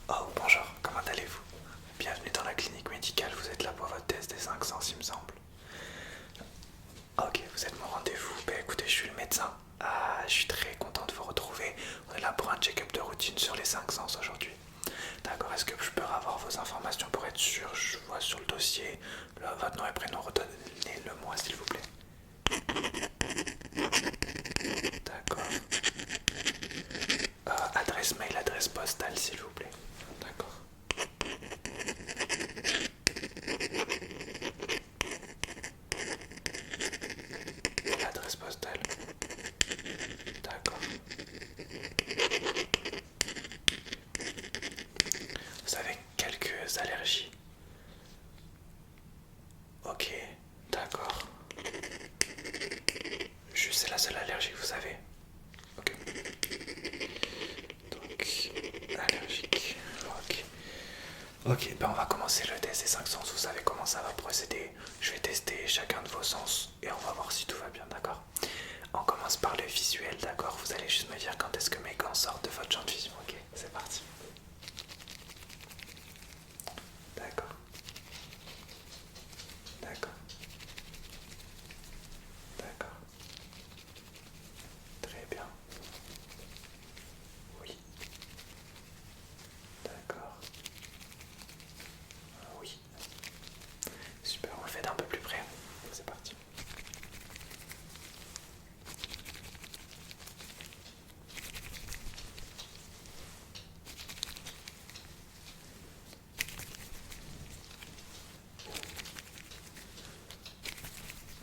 Oh, bonjour, comment allez-vous? Bienvenue dans la clinique médicale, vous êtes là pour votre test des 5 sens, il me semble. Ok, vous êtes mon rendez-vous. Ben écoutez, je suis le médecin. Je suis très content de vous retrouver. On est là pour un check-up de routine sur les 5 sens aujourd'hui. D'accord, est-ce que je peux avoir vos informations pour être sûr? Je vois sur le dossier votre nom et prénom, redonnez-le-moi s'il vous plaît. D'accord. Adresse mail, adresse postale s'il vous plaît. D'accord. L'adresse postale. D'accord. Vous avez quelques allergies? Ok, d'accord. Juste, c'est la seule allergie que vous avez? Ok. Donc, allergique. Ok. Ok, ben on va commencer le test des 5 sens. Vous savez comment ça va procéder. Je vais tester chacun de vos sens et on va voir si tout va bien, d'accord? On commence par le visuel, d'accord? Vous allez juste me dire quand est-ce que mes gants sortent de votre champ de vision. Ok, c'est parti. D'accord. D'accord. D'accord. Très bien. Oui. D'accord. Oui. Super, on le fait d'un peu plus près. C'est parti.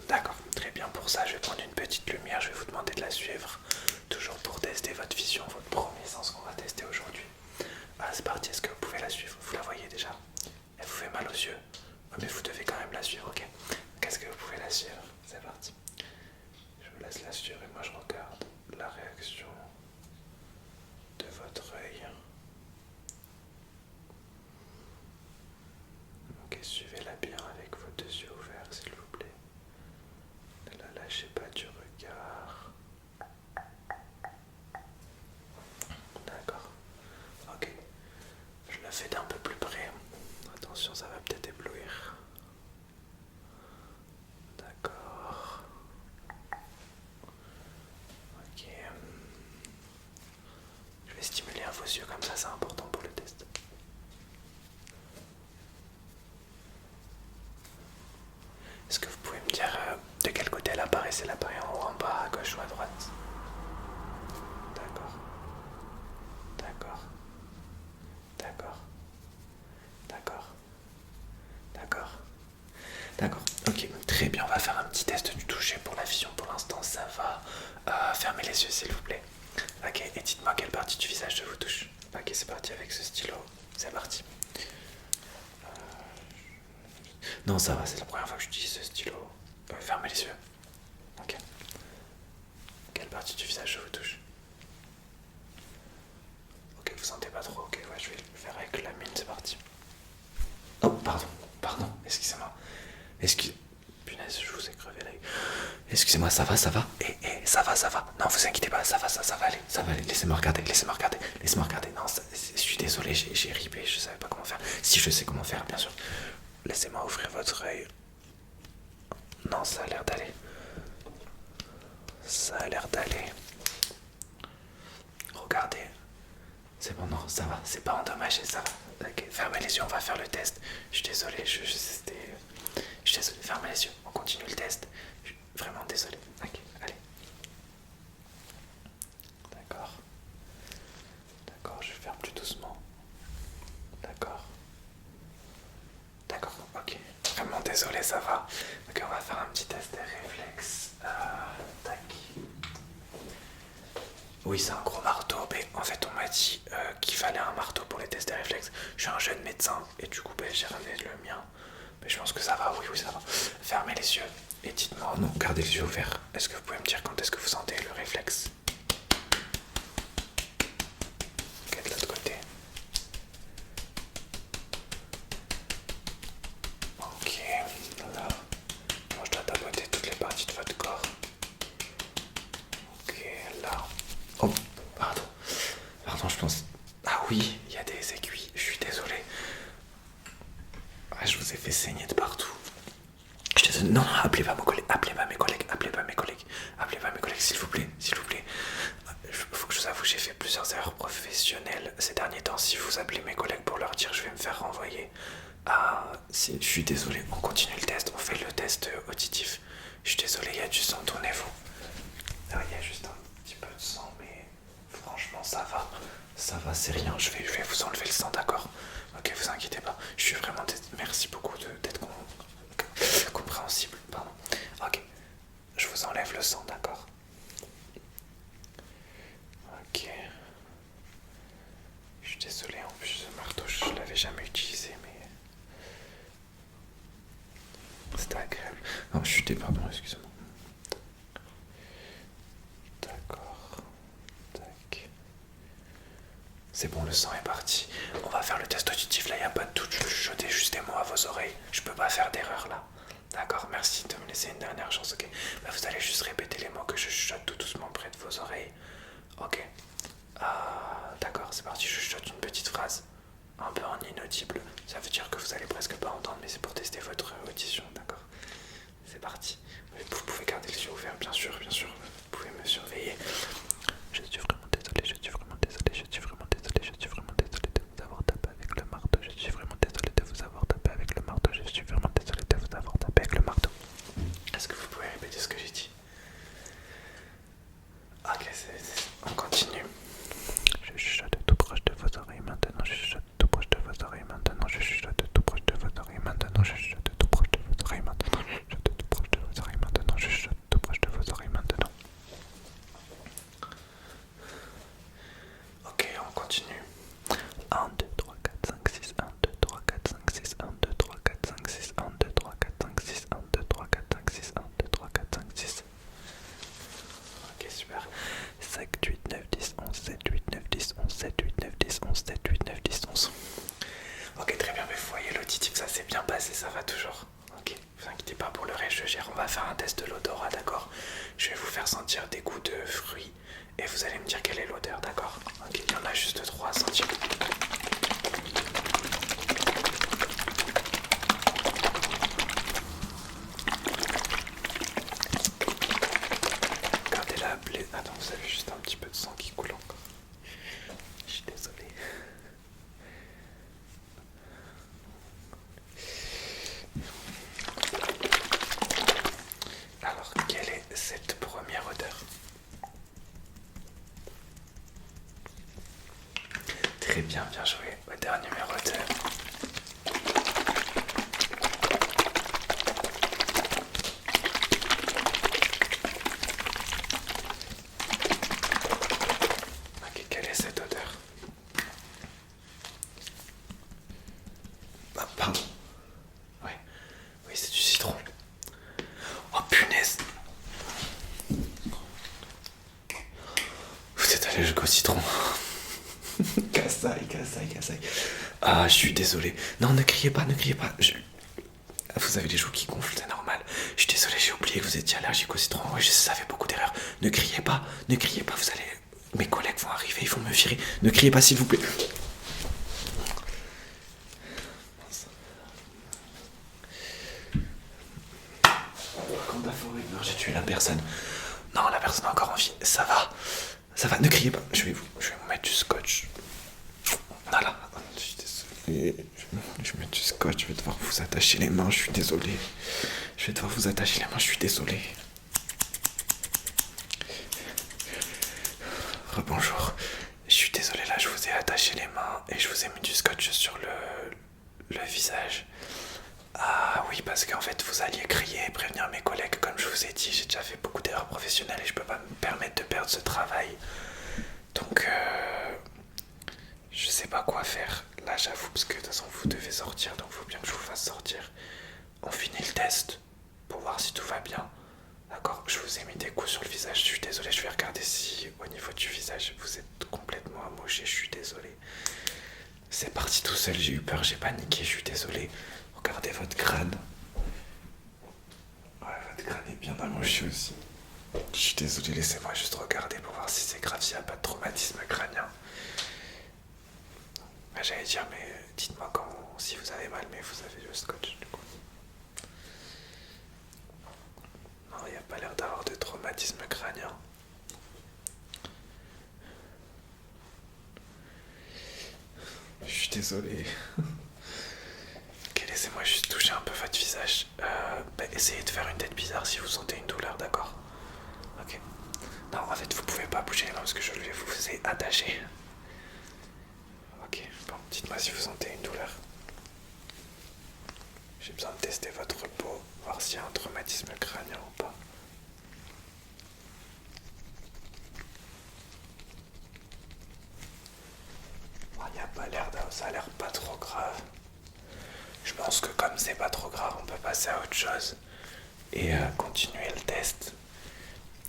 D'accord, très bien. Pour ça, je vais prendre une petite lumière. Je vais vous demander de la suivre. Toujours pour tester votre vision, votre premier sens qu'on va tester aujourd'hui. C'est parti. Est-ce que vous pouvez la suivre? Vous la voyez déjà? Elle vous fait mal aux yeux? Mais vous devez quand même la suivre, ok? Qu'est-ce que vous pouvez la suivre? C'est parti. Je vous laisse la suivre et moi je regarde la réaction de votre œil. Ok, suivez-la bien avec vos deux yeux ouverts, s'il vous plaît. Ne la lâchez pas du regard. D'accord. Ok. Je la fais d'un peu plus près. Attention, ça va peut-être éblouir. D'accord. Ok. Je vais stimuler à vos yeux comme ça, c'est important pour le test. Est-ce que vous pouvez me dire de quel côté elle apparaît? C'est elle apparaît en haut, en bas, à gauche ou à droite? D'accord. D'accord. D'accord. D'accord. D'accord. D'accord. Ok, très bien. On va faire un petit test du toucher pour la vision. Pour l'instant, ça va. Fermez les yeux, s'il vous plaît. Ok, et dites-moi quelle partie du visage je vous touche. Ok, c'est parti avec ce stylo. C'est parti. Non, ça va, c'est la première fois que j'utilise ce stylo. Fermez les yeux. Ok. Quelle partie du visage je vous touche? Ok, vous sentez pas trop. Ok, ouais, je vais le faire avec la mine. C'est parti. Oh, pardon. Pardon, excusez-moi. Excusez. Punaise, je vous ai crevé l'œil. Excusez-moi, ça va, ça va? Ça va, ça va. Non, vous inquiétez pas, ça va, ça va aller. Ça va aller. Laissez-moi regarder, laissez-moi regarder. Laissez-moi regarder. Non, je suis désolé, j'ai ripé, je savais pas comment faire. Si je sais comment faire, bien sûr. Laissez-moi ouvrir votre œil. Non, ça a l'air d'aller. Ça a l'air d'aller. Regardez. C'est bon, non, ça va. C'est pas endommagé, ça va. Ok, fermez les yeux, on va faire le test. Je suis désolé, c'était. Je suis désolé, fermez les yeux. On continue le test. Je suis vraiment désolé. Ok, allez. D'accord. D'accord, je vais faire plus doucement. D'accord. D'accord, ok. Vraiment désolé, ça va. Ok, on va faire un petit test des réflexes. Tac. Oui, c'est un gros marteau, mais en fait, on m'a dit qu'il fallait un marteau pour les tests des réflexes. Je suis un jeune médecin et du coup, j'ai ramené le mien. Mais je pense que ça va, oui, oui, ça va. Fermez les yeux et dites-moi, non, gardez les yeux ouverts. Est-ce que vous pouvez me dire quand est-ce que vous sentez le réflexe? Ok, de l'autre côté. Ok, là. Moi, je dois tapoter toutes les parties de votre corps. Ok, là. Oh, pardon. Pardon, je pense. Ah oui, il y a des aiguilles. vous ai fait saigner de partout. Je te donne... Non, non, appelez pas mes collègues, appelez pas mes collègues, appelez pas mes collègues, appelez pas mes collègues, s'il vous plaît, s'il vous plaît. Faut que je vous avoue, j'ai fait plusieurs erreurs professionnelles ces derniers temps. Si vous appelez mes collègues pour leur dire, je vais me faire renvoyer. Ah, si, je suis désolé, on continue le test, on fait le test auditif. Je suis désolé, il y a du sang, tournez-vous. Ah, il y a juste un petit peu de sang, mais franchement, ça va, c'est rien. Je vais vous enlever le sang, d'accord? Ok, vous inquiétez pas. Je suis vraiment... Merci beaucoup d'être compréhensible, pardon. Ok, je vous enlève le sang, d'accord? Ok. Je suis désolé, en plus ce marteau je l'avais jamais utilisé, mais c'était agréable. Non, pardon, excusez-moi. D'accord. Tac. C'est bon, le sang est parti. On va faire le test auditif, là, il n'y a pas de doute. Je vais chuchoter juste des mots à vos oreilles. Je peux pas faire d'erreur là. D'accord, merci de me laisser une dernière chance, ok? Bah, vous allez juste répéter les mots que je chuchote tout doucement près de vos oreilles. Ok. D'accord, c'est parti, je chuchote une petite phrase. Un peu en inaudible. Ça veut dire que vous allez presque pas entendre, mais c'est pour tester votre audition, d'accord? C'est parti. Vous pouvez garder les yeux ouverts, bien sûr, bien sûr. Vous pouvez me surveiller. Je suis vraiment désolé, je suis vraiment désolé, je suis vraiment désolé, je suis vraiment désolé de vous avoir tapé avec le marteau. Je suis vraiment désolé de vous avoir tapé avec le marteau. Je suis vraiment désolé de vous avoir tapé avec le marteau. Est-ce que vous pouvez répéter ce que j'ai dit? Ok, on continue. Je chuchote tout proche de vos oreilles maintenant. Je chuchote tout proche de vos oreilles maintenant. Je chuchote tout proche de vos oreilles maintenant. Je chuchote tout proche de vos oreilles maintenant. Je chuchote tout proche de vos oreilles maintenant. Je chuchote tout proche de vos oreilles maintenant. Ok, on continue. 1, 2, 3, 4, 5, 6, 1, 2, 3, 4, 5, 6, 1, 2, 3, 4, 5, 6, 1, 2, 3, 4, 5, 6, 1, 2, 3, 4, 5, 6, 1, 2, 3, 4, 5, 6. Ok, super. 5, 8, 9, 10, 11, 7, 8, 9, 10, 11, 7, 8, 9, 10, 11, 7, 8, 9, 10, 11. Ok, très bien, mais vous voyez l'auditif, ça s'est bien passé, ça va toujours. Ok, vous inquiétez pas pour le reste, je gère. On va faire un test de l'odorat, d'accord? Je vais vous faire sentir des goûts de fruits et vous allez me dire quelle est l'odeur, d'accord? Ok, il y en a juste 3 à sentir. Regardez la plaie. Attends, vous avez juste un petit peu de sang qui coule encore. Je suis désolé. Alors, quelle est cette première odeur? Très bien, bien joué. Odeur numéro 2. Ok, quelle est cette odeur? Ah, pardon. Ouais. Oui, c'est du citron. Oh punaise. Vous êtes allé jusqu'au citron. Kassaï. Ah, je suis désolé. Non, ne criez pas, ne criez pas. Vous avez les joues qui gonflent, c'est normal. Je suis désolé, j'ai oublié que vous étiez allergique au citron. Oui, ça fait beaucoup d'erreurs. Ne criez pas, vous allez... Mes collègues vont arriver, ils vont me virer. Ne criez pas, s'il vous plaît. Quand la forêt meurt, j'ai tué la personne. Non, la personne est encore en vie. Ça va, ne criez pas. Je vais vous mettre du scotch. Voilà. Je suis désolé. Je vais mettre du scotch, je vais devoir vous attacher les mains, je suis désolé. Je suis désolé. Rebonjour. Je suis désolé, là, je vous ai attaché les mains et je vous ai mis du scotch sur le visage. Ah oui, parce qu'en fait, vous alliez crier et prévenir mes collègues. Comme je vous ai dit, j'ai déjà fait beaucoup d'erreurs professionnelles et je peux pas me permettre de perdre ce travail. Donc, je sais pas quoi faire. Là, j'avoue, parce que de toute façon, vous devez sortir, donc il faut bien que je vous fasse sortir. On finit le test pour voir si tout va bien. D'accord, je vous ai mis des coups sur le visage. Je suis désolé, je vais regarder si au niveau du visage vous êtes complètement amoché. Je suis désolé. C'est parti tout seul, j'ai eu peur, j'ai paniqué, je suis désolé. Regardez votre crâne. Ouais, votre crâne est bien amoché aussi. Je suis désolé, laissez-moi juste regarder pour voir si c'est grave, s'il n'y a pas de traumatisme crânien. Bah, j'allais dire, mais dites-moi quand, si vous avez mal, mais vous avez le scotch du coup. Non, il n'y a pas l'air d'avoir de traumatisme crânien. Je suis désolé. Ok, laissez-moi juste toucher un peu votre visage. Essayez de faire une tête bizarre si vous sentez une douleur, d'accord? Ok. Non, en fait, vous pouvez pas bouger les mains parce que je vais vous attacher. Ok, bon, dites-moi si vous sentez une douleur. J'ai besoin de tester votre peau, voir s'il y a un traumatisme crânien ou pas. Il n'y a pas l'air ça a l'air pas trop grave. Je pense que comme c'est pas trop grave, on peut passer à autre chose et continuer le test.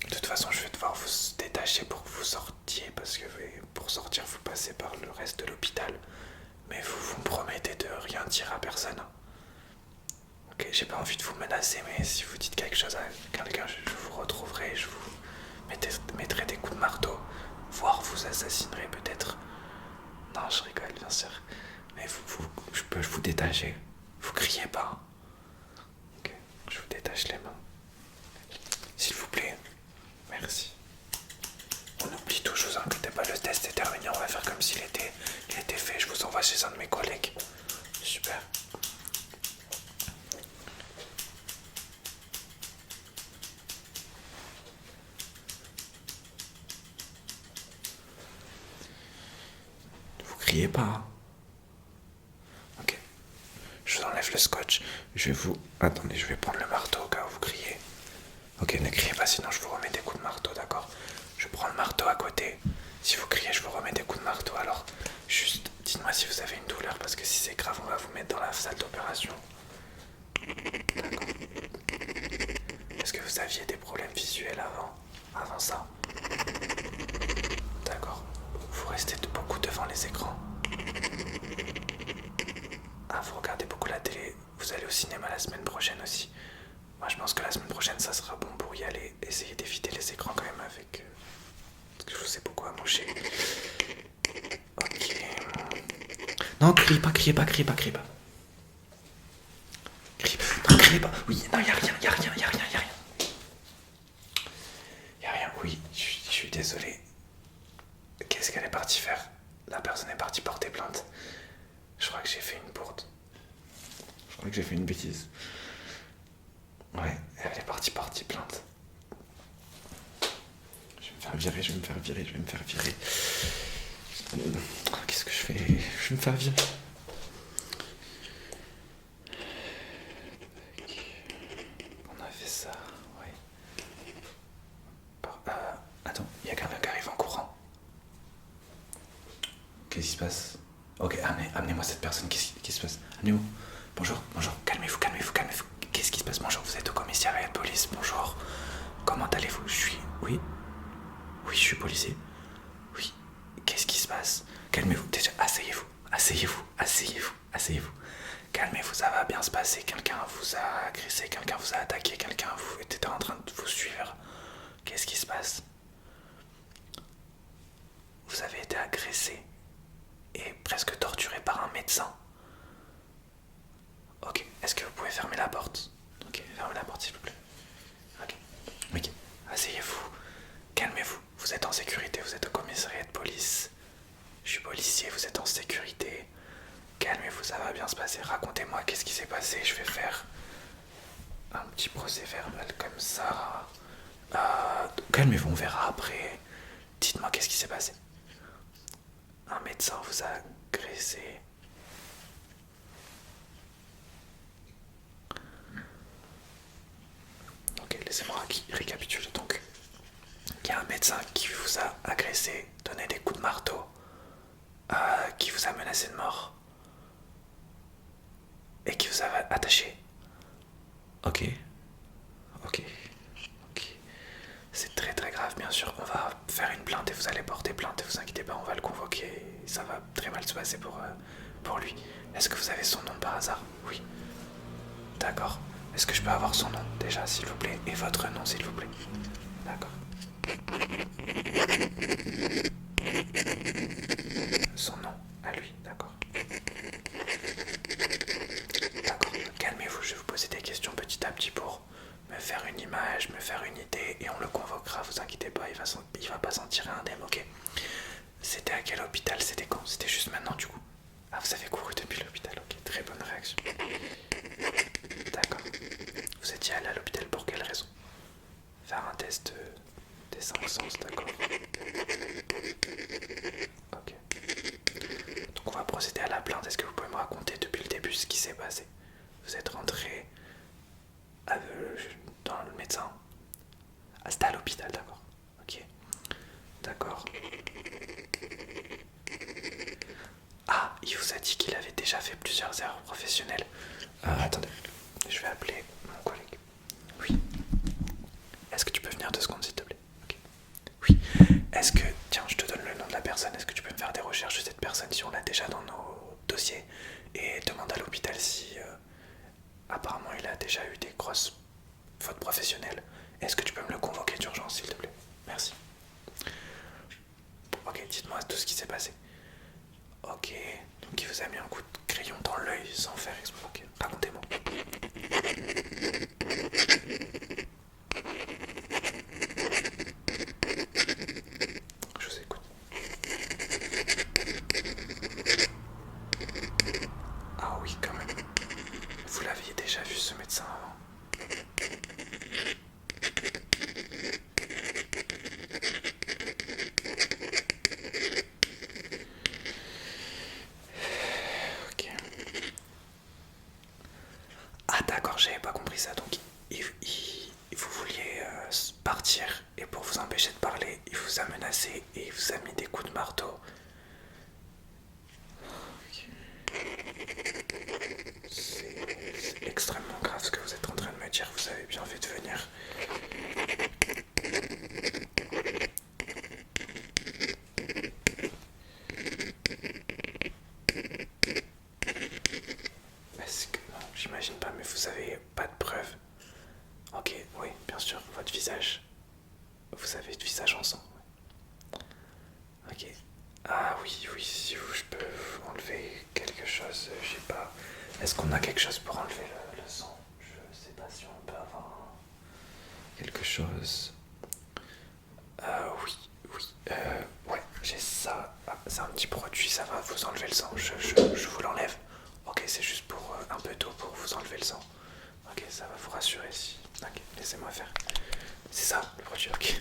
De toute façon, je vais devoir vous détacher pour que vous sortiez parce que pour sortir, vous passez par le reste de l'hôpital. Mais vous me promettez de rien dire à personne. Ok, j'ai pas envie de vous menacer, mais si vous dites quelque chose à quelqu'un, je vous retrouverai, je vous mettrai des coups de marteau, voire vous assassinerai peut-être. Non, je rigole, bien sûr. Mais je peux vous détacher. Vous criez pas. Ok, je vous détache les mains. S'il vous plaît. Merci. On oublie tout, je vous inquiétez pas, le test est terminé, on va faire comme s'il était fait. Je vous envoie chez un de mes collègues. Super. Vous criez pas, hein. Ok. Je vous enlève le scotch. Je vais vous... Attendez, je vais prendre le marteau au cas où vous criez. Ok, ne criez pas, sinon je vous remets des coups de marteau, d'accord? Je prends le marteau à côté. Si vous criez, je vous remets des coups de marteau. Alors, juste, dites-moi si vous avez une douleur, parce que si c'est grave, on va vous mettre dans la salle d'opération. D'accord. Est-ce que vous aviez des problèmes visuels avant ça? D'accord. Vous restez beaucoup devant les écrans. Ah, vous regardez beaucoup la télé. Vous allez au cinéma la semaine prochaine aussi. Moi, je pense que la semaine prochaine, ça sera bon pour y aller. Essayez d'éviter les écrans quand même avec... parce que je vous ai beaucoup à manger. Ok. Non, criez pas. Criez pas. Non, criez pas. Oui, non, y a rien. Y a rien, oui, je suis désolé. Qu'est-ce qu'elle est partie faire? La personne est partie porter plainte. Je crois que j'ai fait une bourde. Je crois que j'ai fait une bêtise. Ouais, elle est partie porter plainte. Je vais me faire virer. Qu'est-ce que je fais? Je vais me faire virer. On a fait ça, ouais. Attends, il y a quelqu'un qui arrive en courant. Qu'est-ce qui se passe? Ok, amenez-moi cette personne, qu'est-ce qui se passe? Amenez-moi. Bonjour, calmez-vous. Qu'est-ce qui se passe? Bonjour, vous êtes au commissariat de police, bonjour. Comment allez-vous? Oui, je suis policier. Oui, qu'est-ce qui se passe? Calmez-vous, déjà, asseyez-vous. Calmez-vous, ça va bien se passer. Quelqu'un vous a agressé, quelqu'un vous a attaqué, quelqu'un vous était en train de vous suivre. Qu'est-ce qui se passe? Vous avez été agressé et presque torturé par un médecin. Ok, est-ce que vous pouvez fermer la porte? Ok, fermez la porte s'il vous plaît. Ok, asseyez-vous, calmez-vous, vous êtes en sécurité, vous êtes au commissariat de police. Je suis policier, vous êtes en sécurité. Calmez-vous, ça va bien se passer. Racontez-moi qu'est-ce qui s'est passé, je vais faire un petit procès verbal comme ça. Calmez-vous, on verra après. Dites-moi qu'est-ce qui s'est passé. Un médecin vous a agressé. Ok, laissez-moi récapituler donc. Il y a un médecin qui vous a agressé, donné des coups de marteau, qui vous a menacé de mort et qui vous a attaché. Ok. C'est très très grave, bien sûr. On va faire une plainte et vous allez porter plainte. Et vous inquiétez pas, on va le convoquer. Ça va très mal se passer pour lui. Est-ce que vous avez son nom par hasard? Oui. D'accord. Est-ce que je peux avoir son nom déjà, s'il vous plaît? Et votre nom, s'il vous plaît? D'accord. Son nom à lui, d'accord. procéder à la plainte? Est-ce que vous pouvez me raconter depuis le début ce qui s'est passé? Vous êtes rentré dans le médecin? Ah, c'était à l'hôpital, d'accord. Ok, d'accord. Ah, il vous a dit qu'il avait déjà fait plusieurs erreurs professionnelles. Attendez, je vais appeler mon collègue. Oui. Est-ce que tu peux venir 2 secondes, s'il te plaît? Ok. Oui. Est-ce que... Tiens, je te donne le nom de la personne. Est-ce que tu peux me faire des recherches de cette personne si on l'a déjà dans nos dossiers? Et demande à l'hôpital si... apparemment, il a déjà eu des grosses fautes professionnelles. Est-ce que tu peux me le convoquer d'urgence, s'il te plaît? Merci. Ok, dites-moi tout ce qui s'est passé. Ok, donc il vous a mis un coup de crayon dans l'œil sans faire exprès. Ok, racontez-moi. Je vous écoute. Ah oui, quand même. Vous l'aviez déjà vu, ce médecin, avant? Ok. Ah d'accord, j'avais pas compris ça. Donc vous vouliez partir et pour vous empêcher de parler, il vous a menacé et il vous a mis des coups de marteau. C'est extrêmement grave ce que vous êtes en train de me dire. Vous avez bien fait de venir. Est-ce que... Non, j'imagine pas, mais vous avez pas de preuves? Ok, oui, bien sûr, votre visage. Vous avez le visage en sang. Ok. Ah oui, oui, si vous, je peux vous enlever quelque chose, j'ai pas... Est-ce qu'on a quelque chose pour enlever le sang? Je sais pas si on peut avoir quelque chose. Oui, oui, ouais, j'ai ça. Ah, c'est un petit produit, ça va vous enlever le sang. Je vous l'enlève. Ok, c'est juste pour un peu d'eau pour vous enlever le sang. Ok, ça va vous rassurer si... Ok, laissez-moi faire. C'est ça, le produit, ok.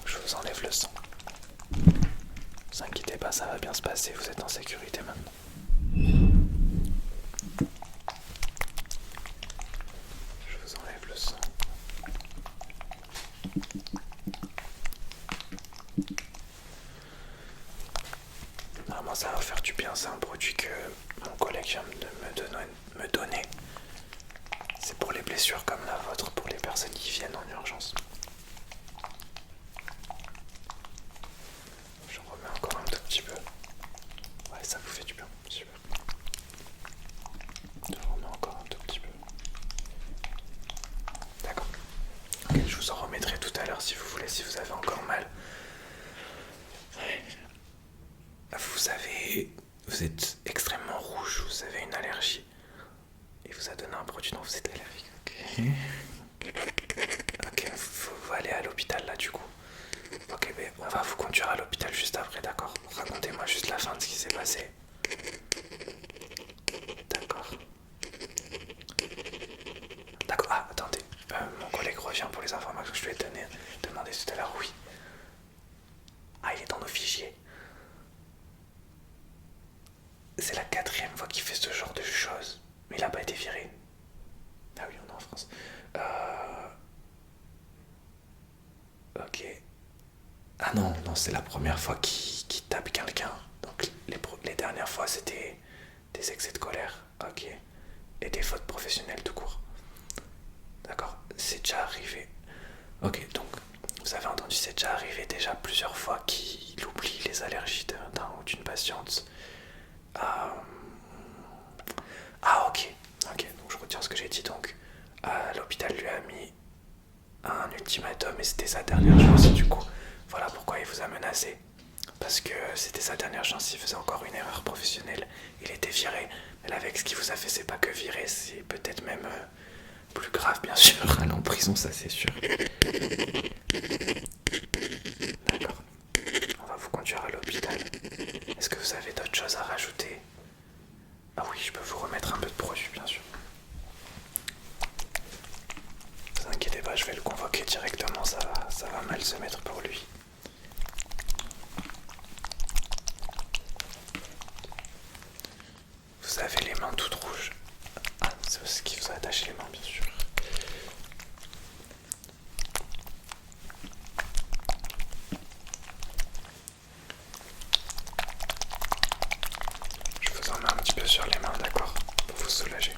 Je vous enlève le sang. Ne vous inquiétez pas, ça va bien se passer, vous êtes en sécurité maintenant. Je vous enlève le sang. Vraiment, ça va faire du bien, c'est un produit que mon collègue vient de me donner. C'est pour les blessures comme la vôtre, pour les personnes qui viennent en urgence. J'en remets encore un tout petit peu. Ouais, ça vous fait du bien, super. J'en remets encore un tout petit peu. D'accord. Ok, je vous en remettrai tout à l'heure si vous voulez, si vous avez encore mal. Vous êtes extrêmement rouge, vous avez une allergie. Il vous a donné un produit dont vous êtes allergique. Ok, vous allez à l'hôpital là du coup. Ok, mais on va vous conduire à l'hôpital juste après, d'accord? Racontez-moi juste la fin de ce qui s'est passé. D'accord. D'accord, ah attendez, mon collègue revient pour les informations que je lui ai demandé tout à l'heure, oui. Ah, il est dans nos fichiers. C'est la 4e fois qu'il fait ce genre de choses. Mais il n'a pas été viré. Ah oui, on est en France. Ok. Ah non, non, c'est la première fois qu'il tape quelqu'un. Donc les dernières fois, c'était des excès de colère. Ok. Et des fautes professionnelles tout court. D'accord, c'est déjà arrivé. Ok, donc vous avez entendu, c'est déjà arrivé déjà plusieurs fois qu'il oublie les allergies d'un ou d'une patiente. Ah ok, ok, donc je retiens ce que j'ai dit. Donc l'hôpital lui a mis un ultimatum et c'était sa dernière chance. Et du coup, voilà pourquoi il vous a menacé. Parce que c'était sa dernière chance, il faisait encore une erreur professionnelle. Il était viré. Mais là, avec ce qu'il vous a fait, c'est pas que viré, c'est peut-être même plus grave, bien sûr. Aller en prison, ça c'est sûr. D'accord. On va vous conduire à l'hôpital. Est-ce que vous avez d'autres choses à rajouter? Ah oui, je peux vous remettre un peu de produit, bien sûr. Ne vous inquiétez pas, je vais le convoquer directement, ça va mal se mettre pour lui. petit peu sur les mains, d'accord? Pour vous soulager.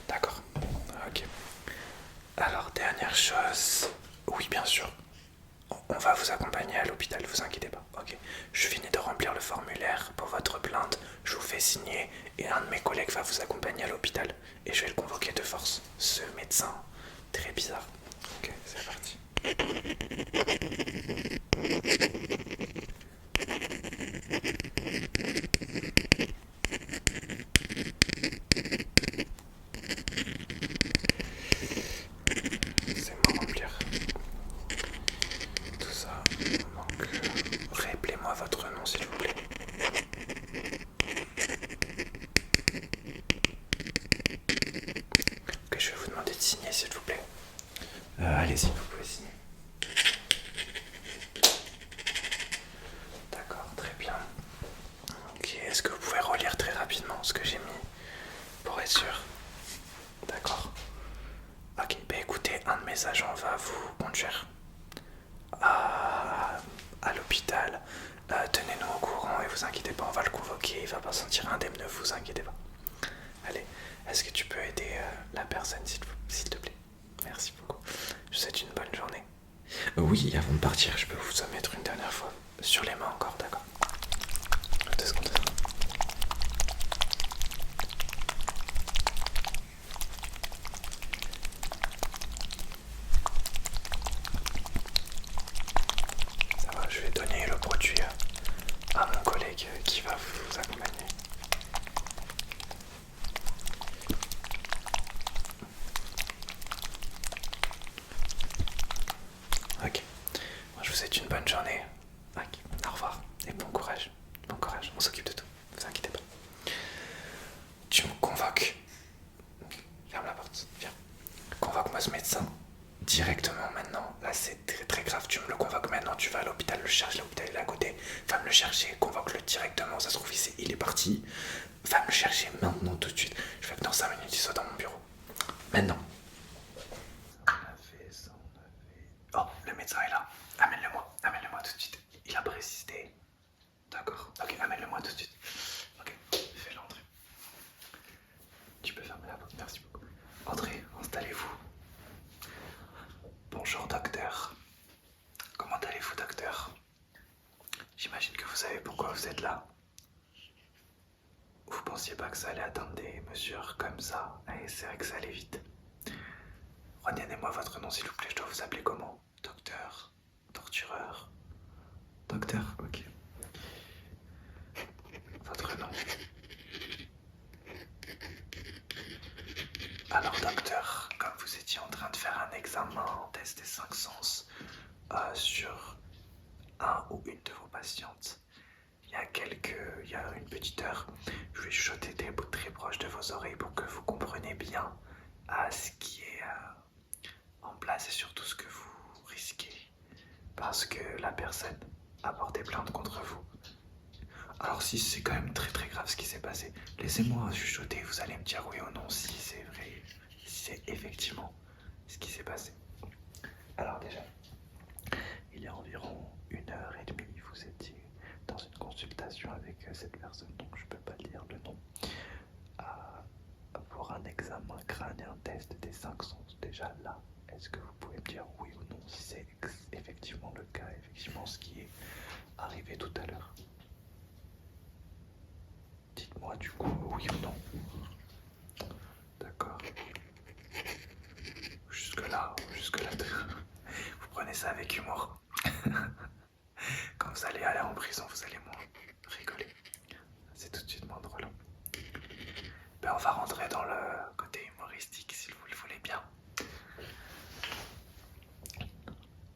D'accord. Ok. Alors, dernière chose. Oui, bien sûr. On va vous accompagner à l'hôpital, vous inquiétez pas. Ok. Je finis de remplir le formulaire pour votre plainte. Je vous fais signer et un de mes collègues va vous accompagner à l'hôpital. Et je vais le convoquer de force. Ce médecin très bizarre. Ok, c'est parti. C'est moi remplir tout ça. Donc, rappelez-moi votre nom s'il vous plaît. Ok, je vais vous demander de signer s'il vous plaît. Allez-y, vous pouvez signer. D'accord, très bien. Ok, est-ce que vous pouvez relire très rapidement ce que j'ai mis pour être sûr? D'accord. Ok, bah écoutez, un de mes agents va vous conduire à l'hôpital. Tenez-nous au courant et vous inquiétez pas, on va le convoquer, il va pas sentir indemne, ne vous inquiétez pas. Allez, est-ce que tu peux aider la personne s'il te plaît? Merci beaucoup. Je vous souhaite une bonne journée. Oui, avant de partir, je peux vous en mettre une dernière fois. Sur les mains encore, d'accord? 2 secondes. Ça va, je vais donner le produit à mon collègue qui va vous accompagner. Ok. Moi, je vous souhaite une bonne journée. Ok. Au revoir et bon courage. Bon courage, on s'occupe de tout. Ne vous inquiétez pas. Tu me convoques. Ferme la porte. Viens. Convoque-moi ce médecin directement maintenant. Là, c'est très très grave. Tu me le convoques maintenant. Tu vas à l'hôpital, le cherches. L'hôpital est à côté. Va me le chercher. Convoque-le directement. Ça se trouve ici. Il est parti. Va me le chercher maintenant tout de suite. Je veux que dans 5 minutes, il soit dans mon bureau. Maintenant. Oh, le médecin est là. Amène-le-moi. Amène-le-moi tout de suite. Il a précisé. D'accord. Ok, amène-le-moi tout de suite. Ok, fais l'entrée. Tu peux fermer la porte. Merci beaucoup. Entrez, installez-vous. Bonjour docteur. Comment allez-vous docteur? J'imagine que vous savez pourquoi vous êtes là. Vous pensiez pas que ça allait atteindre des mesures comme ça? Et c'est vrai que ça allait vite. Redonnez-moi votre nom s'il vous plaît, je dois vous appeler comment? Docteur? Tortureur? Docteur? Ok. Votre nom? Alors docteur, comme vous étiez en train de faire un examen, un test des 5 sens sur un ou une de vos patientes, il y a une petite heure, je vais chuchoter des bouts très proches de vos oreilles pour que vous compreniez bien ce qui est en place et surtout ce que vous risquez. Parce que la personne a porté plainte contre vous. Alors si c'est quand même très très grave ce qui s'est passé, laissez-moi chuchoter, vous allez me dire oui ou non si c'est vrai, si c'est effectivement ce qui s'est passé. Alors déjà, il y a environ 1 heure et demie, vous étiez dans une consultation avec cette personne, donc je peux pas dire le nom, pour un examen crânien test des 5 sens. Déjà là, est-ce que vous pouvez me dire oui ou non si c'est effectivement le cas, effectivement ce qui est arrivé tout à l'heure? Dites-moi du coup oui ou non. D'accord. Jusque là, vous prenez ça avec humour. Quand vous allez aller en prison, vous allez moins rigoler. C'est tout de suite moins drôle. Ben, on va rentrer dans le côté humoristique si vous le voulez bien.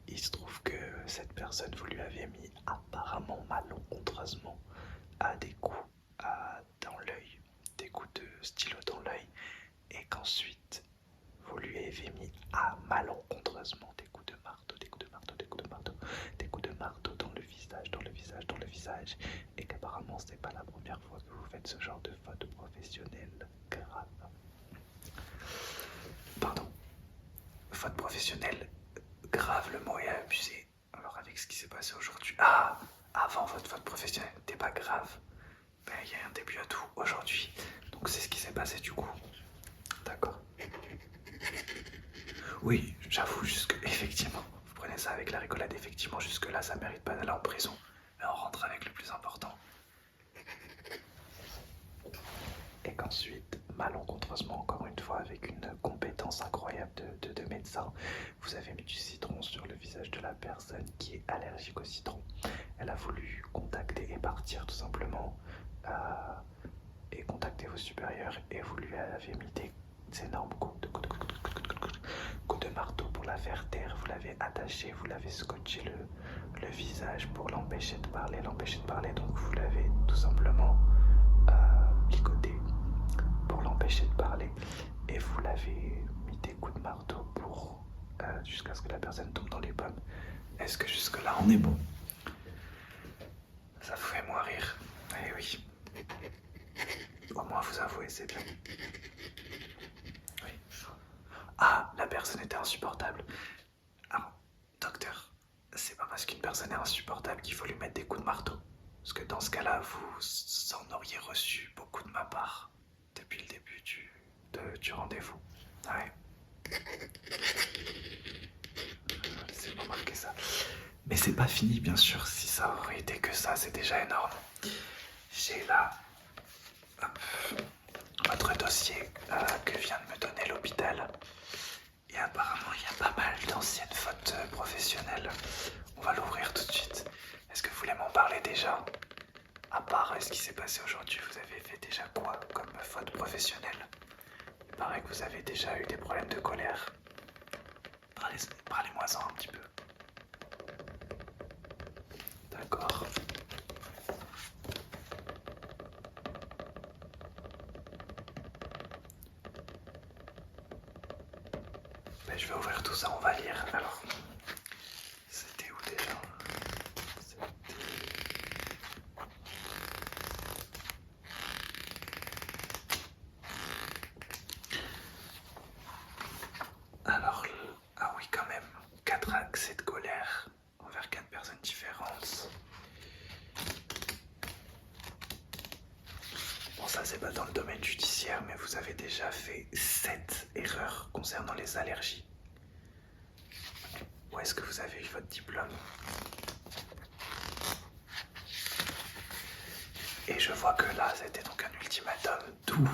Il se trouve que cette personne, vous lui avez mis apparemment malencontreusement des coups dans l'œil, des coups de stylo dans l'œil, et qu'ensuite vous lui avez mis malencontreusement des coups de marteau, des coups de marteau, des coups de marteau, des coups de marteau dans le visage, dans le visage, dans le visage, et qu'apparemment c'est pas la première fois que vous faites ce genre de faute professionnelle grave. professionnel, grave, le mot est abusé. Alors avec ce qui s'est passé aujourd'hui, ah, avant votre faute professionnelle n'était pas grave, ben il y a un début à tout aujourd'hui, donc c'est ce qui s'est passé du coup. D'accord. Oui, j'avoue juste que, effectivement, vous prenez ça avec la rigolade, effectivement, jusque là ça mérite pas d'aller en prison, mais on rentre avec le plus important. Et qu'ensuite, malencontreusement, encore une fois, avec une compétence incroyable de médecin, vous avez mis du citron sur le visage de la personne qui est allergique au citron. Elle a voulu contacter et partir tout simplement, et contacter vos supérieurs, et vous lui avez mis des énormes coups de marteau pour la faire taire. Vous l'avez attaché, vous l'avez scotché le visage pour l'empêcher de parler, donc vous l'avez tout simplement ligoté pour l'empêcher de parler, et vous l'avez mis des coups de marteau pour jusqu'à ce que la personne tombe dans les pommes. Est-ce que jusque là on est bon? Ça vous fait moins rire? Eh oui. Au moins vous avouez, c'est bien. Oui. Ah, la personne était insupportable. Alors, docteur, c'est pas parce qu'une personne est insupportable qu'il faut lui mettre des coups de marteau. Parce que dans ce cas-là, vous en auriez reçu beaucoup de ma part depuis le début du rendez-vous. Ouais. Laissez-moi marquer ça. Mais c'est pas fini, bien sûr. Si ça aurait été que ça, c'est déjà énorme. J'ai là votre dossier que vient de me donner l'hôpital. Et apparemment, il y a pas mal d'anciennes fautes professionnelles. On va l'ouvrir tout de suite. Est-ce que vous voulez m'en parler déjà? À part ce qui s'est passé aujourd'hui, vous avez fait déjà quoi comme faute professionnelle? Il paraît que vous avez déjà eu des problèmes de colère. Parlez-moi-en un petit peu. D'accord. Ben, je vais ouvrir tout ça, on va lire. Alors, c'était où déjà? Alors, ah oui, quand même, 4 accès de colère envers 4 personnes différentes. Bon, ça c'est pas dans le domaine judiciaire, mais vous avez déjà fait 7 erreurs concernant les allergies. Où est-ce que vous avez eu votre diplôme? Et je vois que là, c'était donc un ultimatum, d'où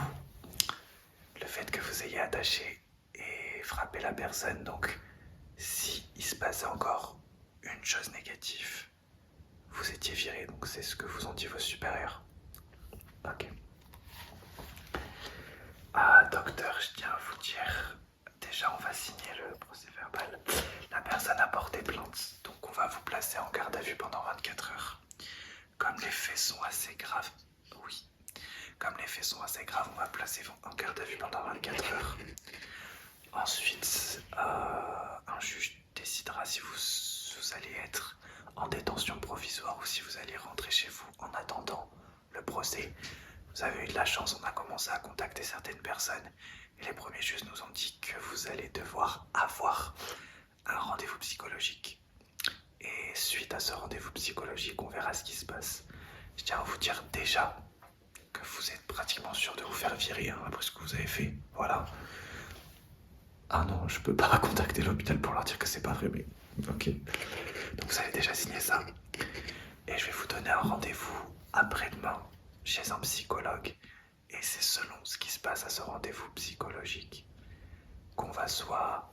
le fait que vous ayez attaché et frappé la personne. Donc, si il se passait encore une chose négative, vous étiez viré. Donc, c'est ce que vous ont dit vos supérieurs. Ok. Ah, docteur, je tiens à vous dire, déjà, on va signer le procès verbal. La personne a porté plainte, donc on va vous placer en garde à vue pendant 24 heures. Comme les faits sont assez graves, oui, comme les faits sont assez graves, on va placer en garde à vue pendant 24 heures. Ensuite, un juge décidera si vous allez être en détention provisoire ou si vous allez rentrer chez vous en attendant le procès. Vous avez eu de la chance, on a commencé à contacter certaines personnes et les premiers juges nous ont dit que vous allez devoir avoir un rendez-vous psychologique. Et suite à ce rendez-vous psychologique, on verra ce qui se passe. Je tiens à vous dire déjà que vous êtes pratiquement sûr de vous faire virer après ce que vous avez fait. Voilà. Ah non, je peux pas contacter l'hôpital pour leur dire que c'est pas vrai, mais ok. Donc vous avez déjà signé ça. Et je vais vous donner un rendez-vous après-demain chez un psychologue. Et c'est selon ce qui se passe à ce rendez-vous psychologique qu'on va soit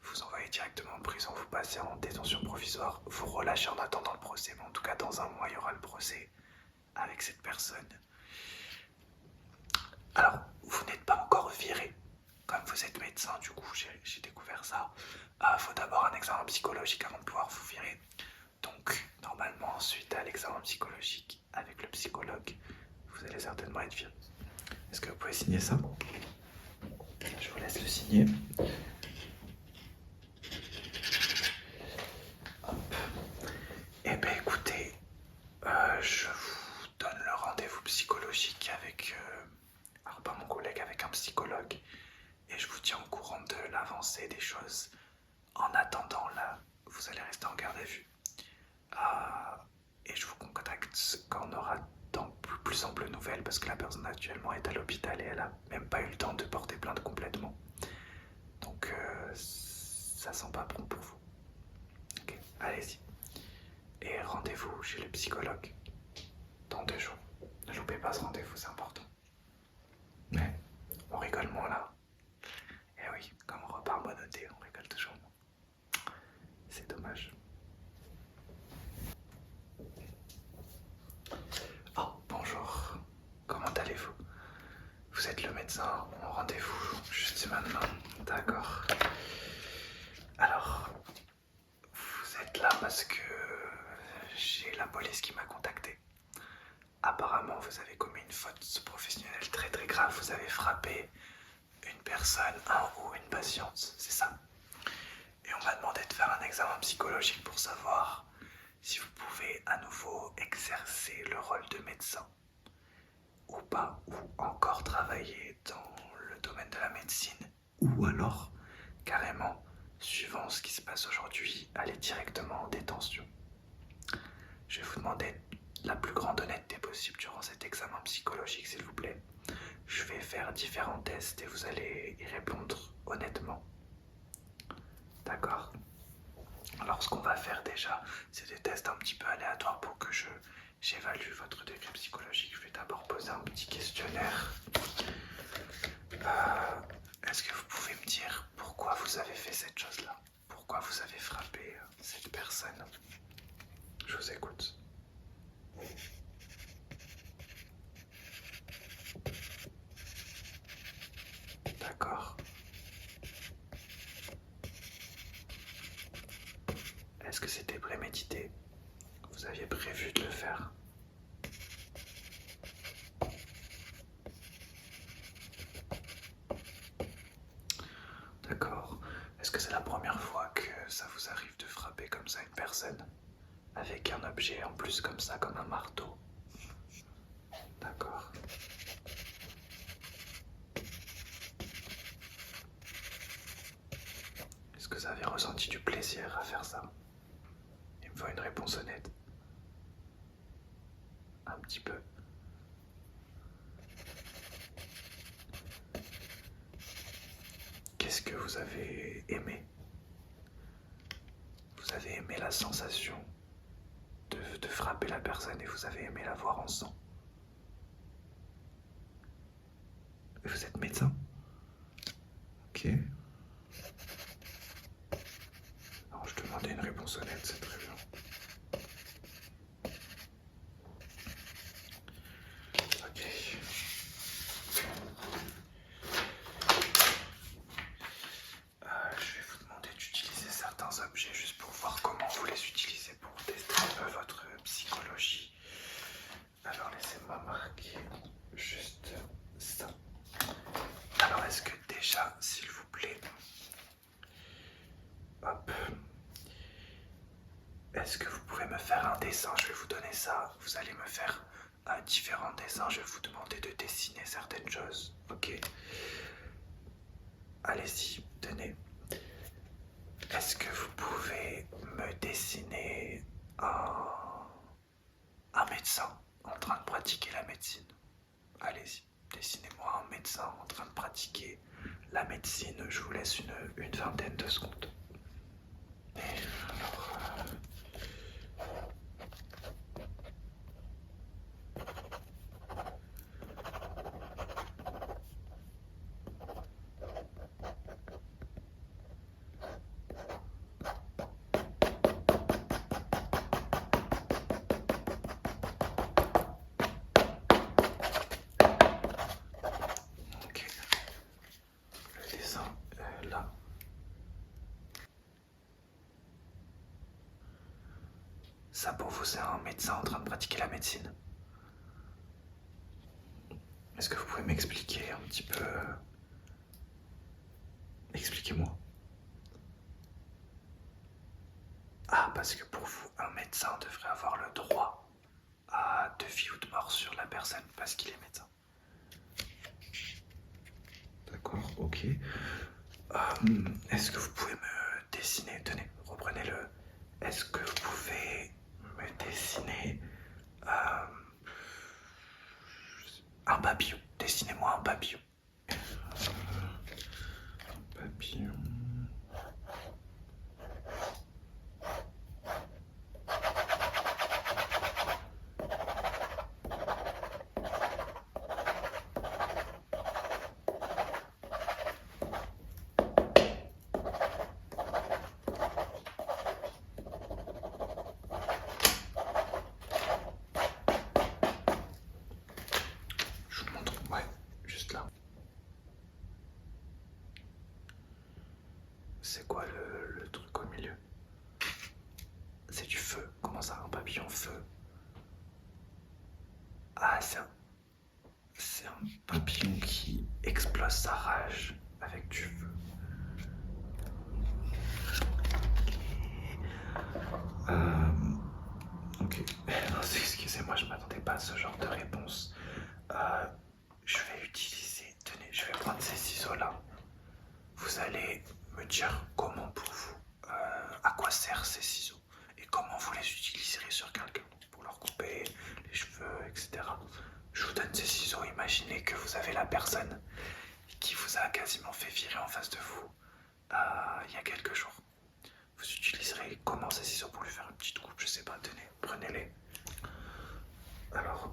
vous envoyer directement en prison, vous passez en détention provisoire, vous relâchez en attendant le procès. Mais en tout cas, dans un mois, il y aura le procès avec cette personne. Alors, vous n'êtes pas encore viré. Comme vous êtes médecin, du coup, j'ai découvert ça. Il faut d'abord un examen psychologique avant de pouvoir vous virer. Donc, normalement, suite à l'examen psychologique avec le psychologue, vous allez certainement être viré. Est-ce que vous pouvez signer ça? Je vous laisse le signer. Hop. Eh bien, écoutez, je vous donne le rendez-vous psychologique avec, alors pas mon collègue, avec un psychologue. Et je vous tiens au courant de l'avancée des choses En attendant, là, vous allez rester en garde à vue. Et je vous contacte quand on aura plus ample nouvelles parce que la personne actuellement est à l'hôpital et elle a même pas eu le temps de porter plainte complètement. Donc ça sent pas bon pour vous. Ok, allez-y. Et rendez-vous chez le psychologue dans 2 jours. Ne loupez pas ce rendez-vous, c'est important. Mais on rigole moins là. Eh oui, comme on repart monoté, on rigole toujours moins. C'est dommage. Oh, bonjour. Comment allez-vous? Vous êtes le médecin, mon rendez-vous juste maintenant. D'accord. Alors, vous êtes là parce que j'ai la police qui m'a contacté. Apparemment, vous avez commis une faute professionnelle très très grave. Vous avez frappé une personne, un ou une patiente, c'est ça? Et on m'a demandé de faire un examen psychologique pour savoir si vous pouvez à nouveau exercer le rôle de médecin ou pas, ou encore travailler dans le domaine de la médecine, ou alors carrément, suivant ce qui se passe aujourd'hui, aller directement en détention. Je vais vous demander la plus grande honnêteté possible durant cet examen psychologique, s'il vous plaît. Je vais faire différents tests et vous allez y répondre honnêtement. D'accord? Alors ce qu'on va faire déjà, c'est des tests un petit peu aléatoires pour que j'évalue votre degré psychologique. Je vais d'abord poser un petit questionnaire. Est-ce que vous pouvez me dire pourquoi vous avez fait cette chose-là? Pourquoi vous avez frappé cette personne? Je vous écoute. D'accord. Est-ce que c'était prémédité? Vous aviez prévu de le faire? D'accord. Est-ce que c'est la première fois que ça vous arrive de frapper comme ça une personne? Avec un objet en plus comme ça, comme un marteau? D'accord. Est-ce que vous avez ressenti du plaisir à faire ça? Il me faut une réponse honnête. Un petit peu. Qu'est-ce que vous avez aimé? Vous avez aimé la sensation de frapper la personne et vous avez aimé la voir en sang? Vous êtes médecin? Ok. Alors je demandais une réponse honnête, c'est très bien. Ok. Je vais vous demander d'utiliser certains objets juste pour voir comment vous les utilisez pour tester un peu votre psychologie. Alors laissez-moi marquer juste ça. Alors est-ce que déjà, s'il vous plaît, hop, est-ce que vous pouvez me faire un dessin? Je vais vous donner ça, vous allez me faire différents dessins, je vais vous demander de dessiner certaines choses, ok? Allez-y, tenez. Est-ce que vous pouvez me dessiner un médecin en train de pratiquer la médecine? Allez-y, dessinez-moi un médecin en train de pratiquer la médecine. Je vous laisse une vingtaine de secondes. Et alors, ok, le dessin là. Ça pour vous, c'est un médecin en train de pratiquer la médecine? Est-ce que vous pouvez m'expliquer un petit peu? Expliquez-moi. Ah, parce que pour vous, un médecin devrait avoir le droit de vie ou de mort sur la personne parce qu'il est médecin. D'accord, ok. Est-ce que vous pouvez me dessiner C'est quoi le truc au milieu? C'est du feu. Comment ça, un papillon feu? Ah, c'est un papillon qui explose sa rage avec du feu. Ok. Excusez-moi, je m'attendais pas à ce genre de réponse. Je vais utiliser. Tenez, je vais prendre ces ciseaux-là. Vous allez me dire comment pour vous, à quoi servent ces ciseaux et comment vous les utiliserez sur quelqu'un pour leur couper les cheveux, etc. Je vous donne ces ciseaux. Imaginez que vous avez la personne qui vous a quasiment fait virer en face de vous il y a quelques jours. Vous utiliserez comment ces ciseaux pour lui faire une petite coupe? Je sais pas, tenez, prenez-les. Alors,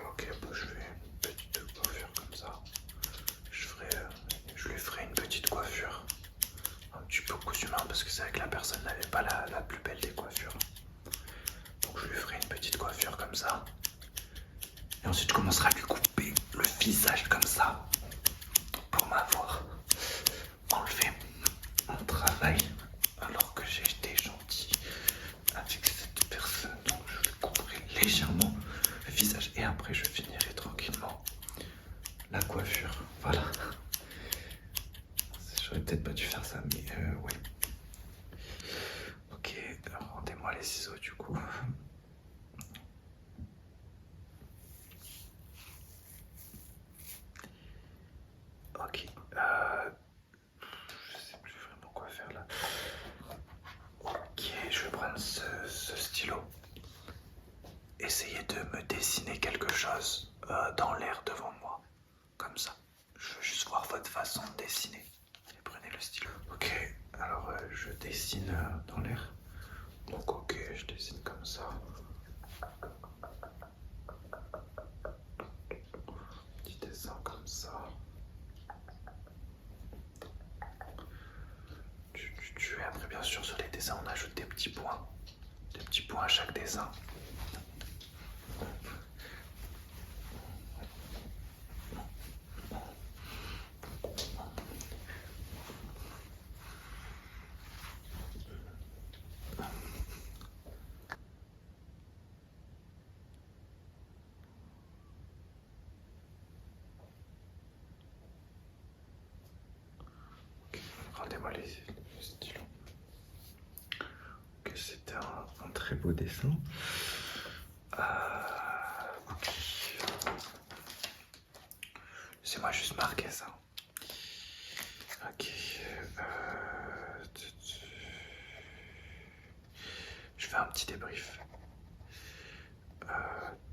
ok, je fais une petite coiffure comme ça. Je lui ferai une petite coiffure. Un petit peu cousu main parce que c'est vrai que la personne n'avait pas la plus belle des coiffures. Donc je lui ferai une petite coiffure comme ça. Et ensuite je commencerai à lui couper le visage comme ça. Pour m'avoir enlevé mon travail alors que j'ai été gentil avec cette personne. Donc je lui couperai légèrement le visage et après je finirai tranquillement la coiffure. Voilà. J'aurais peut-être pas dû faire ça, mais ouais. Ok, rendez-moi les ciseaux du coup. Ok, je sais plus vraiment quoi faire là. Ok, je vais prendre ce stylo. Essayez de me dessiner quelque chose dans l'air devant moi, comme ça. Je veux juste voir votre façon de dessiner. Et prenez le stylo. Ok, alors je dessine dans l'air. Donc ok, je dessine comme ça. Petit dessin comme ça. Et après bien sûr sur les dessins on ajoute des petits points. Des petits points à chaque dessin. Rendez-moi les stylos. Ok, c'était un très beau dessin. Ok. Laissez-moi juste marquer ça. Ok. Je fais un petit débrief.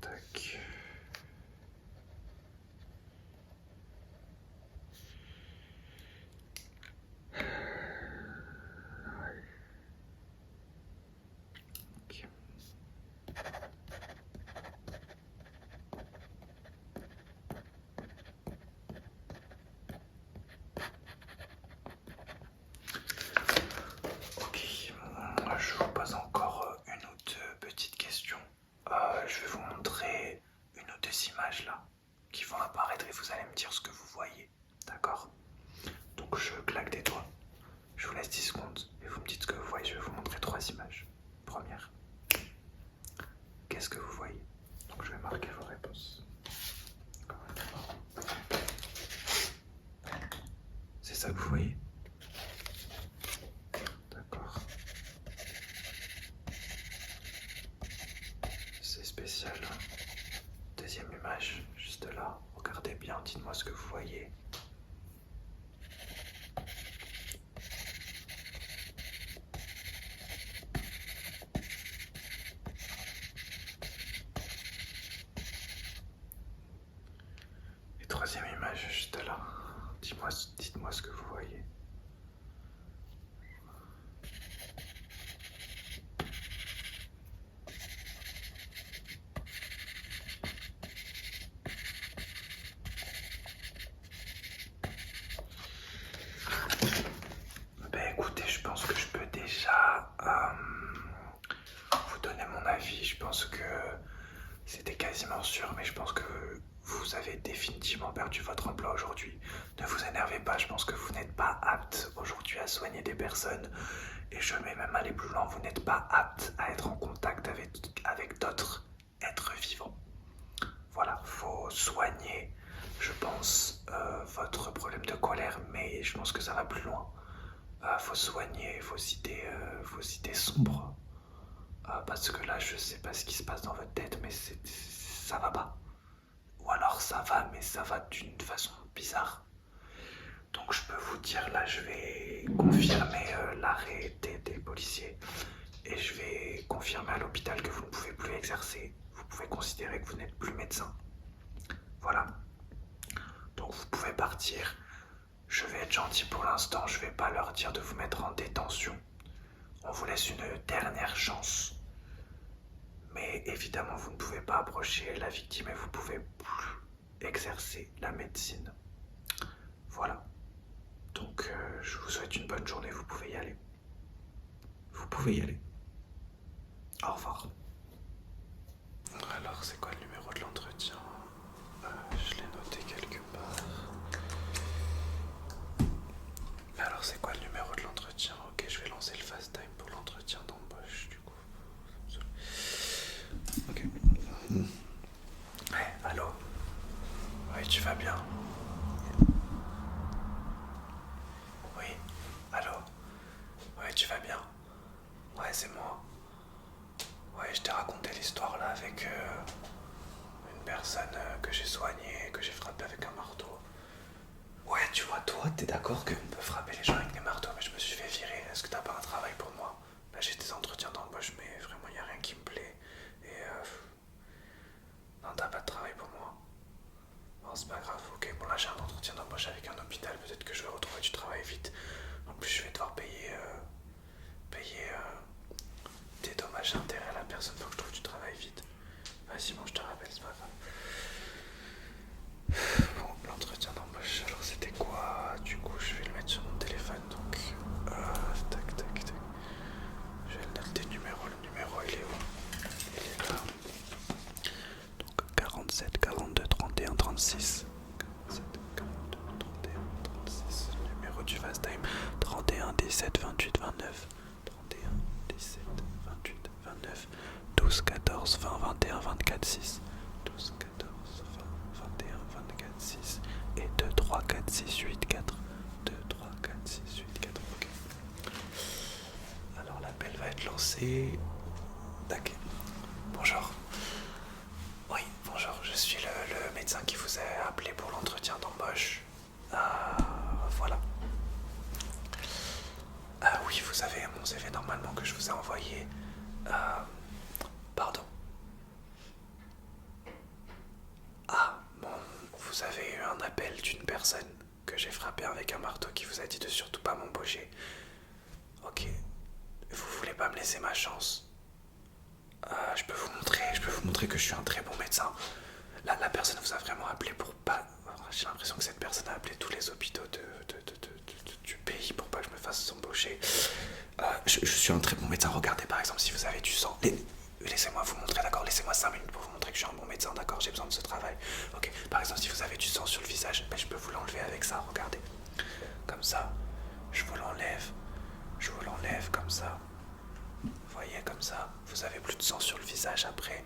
Tac. Ok. Je vous pose encore une ou deux petites questions. Je vais vous montrer une ou deux images là qui vont apparaître et vous allez me dire ce que vous voyez. D'accord? Donc je claque des doigts. Je vous laisse 10 secondes et vous me dites ce que vous voyez. Je vais vous montrer 3 images. Première. Qu'est-ce que vous voyez? Donc je vais marquer vos réponses. C'est ça que vous voyez? D'accord. C'est spécial. Deuxième image, juste là. Regardez bien, dites-moi ce que vous voyez. Et troisième image, juste là. Dites-moi ce que vous voyez. Écoutez, je pense que je peux déjà vous donner mon avis. Je pense que c'était quasiment sûr, mais je pense que vous avez définitivement perdu votre emploi aujourd'hui. Ne vous énervez pas, je pense que vous n'êtes pas apte aujourd'hui à soigner des personnes. Et je vais même aller plus loin, vous n'êtes pas apte à être en contact avec d'autres êtres vivants. Voilà, faut soigner, je pense, votre problème de colère, mais je pense que ça va plus loin. Faut soigner vos idées sombres. Parce que là, je sais pas ce qui se passe dans votre tête, mais ça va pas. Ou alors ça va, mais ça va d'une façon bizarre. Donc je peux vous dire, là, je vais confirmer l'arrêt des policiers. Et je vais confirmer à l'hôpital que vous ne pouvez plus exercer. Vous pouvez considérer que vous n'êtes plus médecin. Voilà. Donc vous pouvez partir. Je vais être gentil pour l'instant, je vais pas leur dire de vous mettre en détention. On vous laisse une dernière chance. Mais évidemment, vous ne pouvez pas approcher la victime et vous pouvez plus exercer la médecine. Voilà. Donc je vous souhaite une bonne journée, vous pouvez y aller. Vous pouvez y aller. Au revoir. Alors, c'est quoi le numéro de l'entretien? Je l'ai noté quelque part. Alors, c'est quoi le numéro de l'entretien? Ok, je vais lancer le fast time pour l'entretien d'embauche, du coup. Ok. Ouais, allô? Oui, tu vas bien? Oui, allô? Ouais, tu vas bien? Ouais, c'est moi. Ouais, je t'ai raconté l'histoire là avec une personne que j'ai soignée, que j'ai frappée avec un marteau. Ouais, tu vois, toi, t'es d'accord qu'on peut frapper les gens avec des marteaux, mais je me suis fait virer. Est-ce que t'as pas un travail pour moi? Là, j'ai des entretiens d'embauche, mais vraiment, y a rien qui me plaît. Et non, t'as pas de travail pour moi? Non, c'est pas grave. Ok, bon, là, j'ai un entretien d'embauche avec un hôpital. Peut-être que je vais retrouver du travail vite. En plus, je vais devoir payer des dommages et intérêts à la personne. Faut que je trouve du travail vite. Vas-y, bon, je te rappelle, c'est pas grave. Bon, l'entretien d'embauche, alors c'était quoi? Du coup, je vais le mettre sur mon téléphone. Donc, tac, tac, tac. Je vais le noter le numéro. Le numéro, il est où? Il est là. Donc, 47, 42, 31, 36. 47, 42, 31, 36. Le numéro du fast time. 31, 17, 28, 29. 31, 17, 28, 29. 12, 14, 20, 21, 24, 6. 12, 14, 20, 21, 24, 6. Et 2, 3, 4, 6, 8, 4. 2, 3, 4, 6, 8, 4. Ok. Alors l'appel va être lancé. Tac. Bonjour. Oui, bonjour. Je suis le médecin qui vous a appelé pour l'entretien d'embauche. Voilà. Oui, vous avez mon CV normalement que je vous ai envoyé. Pardon. Bon, vous avez eu un appel d'une personne que j'ai frappé avec un marteau qui vous a dit de surtout pas m'embaucher. Ok. Vous voulez pas me laisser ma chance? Je peux vous montrer que je suis un très bon médecin. La personne vous a vraiment appelé pour pas... J'ai l'impression que cette personne a appelé tous les hôpitaux du pays pour pas que je me fasse embaucher. Je suis un très bon médecin. Regardez par exemple si vous avez du sang. Laissez-moi vous montrer, d'accord? Laissez-moi 5 minutes pour vous montrer que je suis un bon médecin, d'accord? J'ai besoin de ce travail. Ok, par exemple si vous avez du sang sur le visage, je peux vous l'enlever avec ça, regardez. Comme ça, je vous l'enlève comme ça. Vous voyez, comme ça, vous avez plus de sang sur le visage après.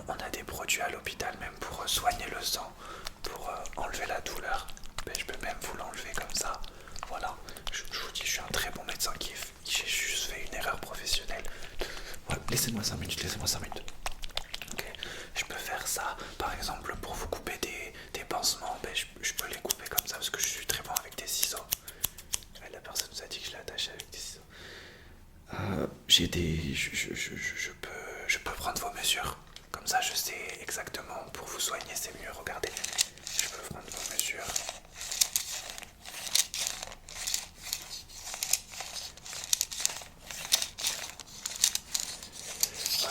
On a des produits à l'hôpital même pour soigner le sang, pour enlever la douleur. Je peux même vous l'enlever comme ça. Voilà, je vous dis, je suis un très bon médecin j'ai juste fait une erreur professionnelle. Ouais, laissez-moi 5 minutes, Ok, je peux faire ça, par exemple, pour vous couper des pansements, je peux les couper comme ça parce que je suis très bon avec des ciseaux. La personne nous a dit que je l'ai attaché avec des ciseaux. Je peux prendre vos mesures. Comme ça, je sais exactement pour vous soigner, c'est mieux. Regardez, je peux prendre vos mesures.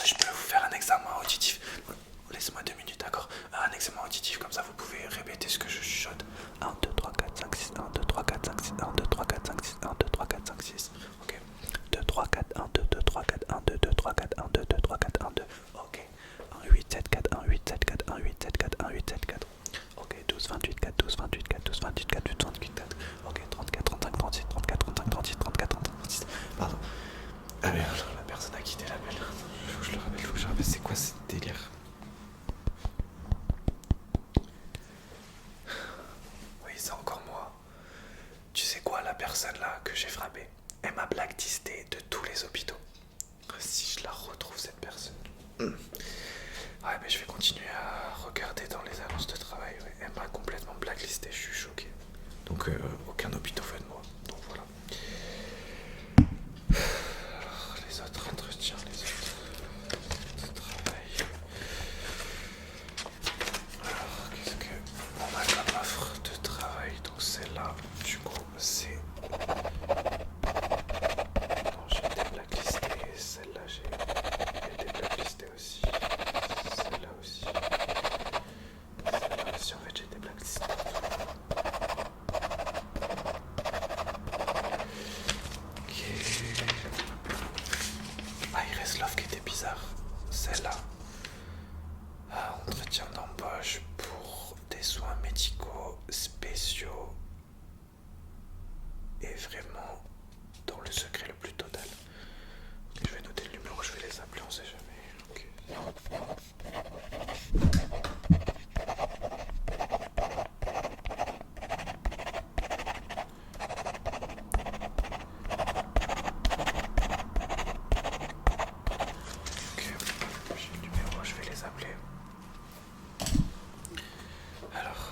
Je peux vous faire un examen auditif. Laissez-moi 2 minutes, d'accord? Un examen auditif, comme ça vous pouvez répéter ce que je chuchote. 1, 2, 3, 4, 5, 6, 1, 2, 3, 4, 5, 6, 1, 2, 3, 4, 5, 6, 1, 2, 3, 4, 5, 6. Ok. 2, 3, 4, 1, 2, 2, 3, 4, 1, 2, 2, 3, 4, 1, 4, 12, 28, 4, 12, 28, 4, 12, 28, 4. Ok, 34, 35, 36, 34, 35, 36, 34, 35, 36. Pardon. Ah merde, la personne a quitté l'appel. Faut que je le rappelle, faut que je rappelle. C'est quoi ce délire? Oui, c'est encore moi. Tu sais quoi, la personne là que j'ai frappée, elle m'a blacklisté de tous les hôpitaux. Si je la retrouve, cette personne. Ouais, mais je vais continuer à regarder dans les annonces de travail. Ouais. Elle m'a complètement blacklisté, je suis choqué. Donc, aucun hôpital fait de moi. Donc voilà. Alors, les autres entretiens, les autres de travail. Alors, qu'est-ce que on a comme offre de travail? Donc, celle-là, du coup, c'est. Non, j'ai été blacklisté. Celle-là, j'ai été blacklisté aussi. Celle-là aussi. Celle-là aussi, en fait, j'ai été blacklisté. Ok. Ah, il reste l'offre qui était bizarre. Celle-là. Ah, entretien d'embauche pour des soins médicaux spéciaux et vraiment dans le secret le plus total. Je vais noter le numéro, je vais les appeler, on sait jamais. Ok. Ok, j'ai le numéro, je vais les appeler. Alors.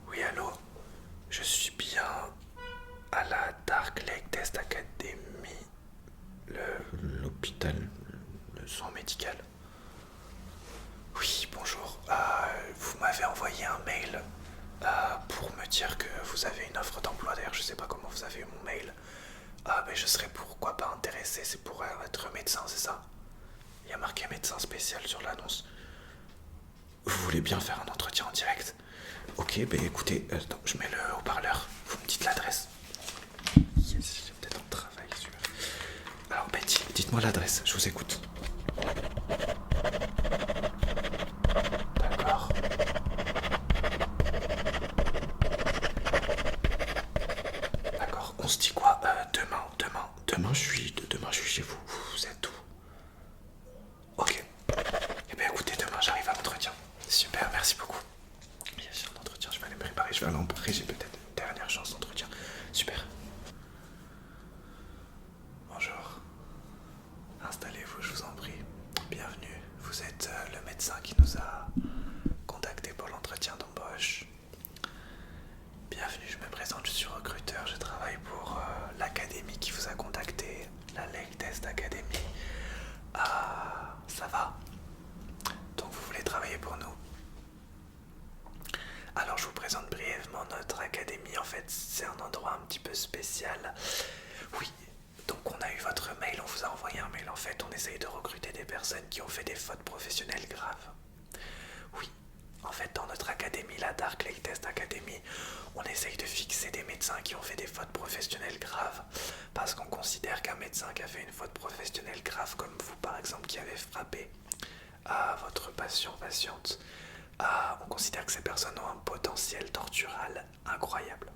Oui, allô? Je suis bien à la Dark Lake Test Academy, l'hôpital, le soin médical. Oui, bonjour. Vous m'avez envoyé un mail pour me dire que vous avez une offre d'emploi. D'ailleurs, je sais pas comment vous avez eu mon mail. Mais je serais pourquoi pas intéressé. C'est pour être médecin, c'est ça? Il y a marqué médecin spécial sur l'annonce. Vous voulez bien faire un entretien en direct? Ok, bah écoutez, attends, je mets le haut-parleur. Vous me dites l'adresse. Yes, j'ai peut-être un travail, super. Alors Betty, dites-moi l'adresse, je vous écoute. D'accord. D'accord, on se dit quoi? Demain je suis chez vous. Vous êtes où? Ok. Eh bien écoutez, demain j'arrive à l'entretien. Super, merci beaucoup. J'ai un entretien, je vais aller me préparer, je vais aller en Paris, j'ai peut-être une dernière chance d'entretien. Super. Bonjour. Installez-vous, je vous en prie. Bienvenue. Vous êtes le médecin qui nous a contacté pour l'entretien d'embauche. Bienvenue, je me présente, je suis recruteur, je travaille pour l'académie qui vous a contacté, la Lake Test Academy. Ça va? Donc vous voulez travailler pour nous? Alors je vous présente brièvement notre académie. En fait, c'est un endroit un petit peu spécial. Oui, donc on a eu votre mail, on vous a envoyé un mail. En fait, on essaye de recruter des personnes qui ont fait des fautes professionnelles graves. Oui, en fait, dans notre académie, la Dark Lake Test Academy, on essaye de fixer des médecins qui ont fait des fautes professionnelles graves. Parce qu'on considère qu'un médecin qui a fait une faute professionnelle grave, comme vous par exemple, qui avez frappé à votre patiente, on considère que ces personnes ont un potentiel tortural incroyable.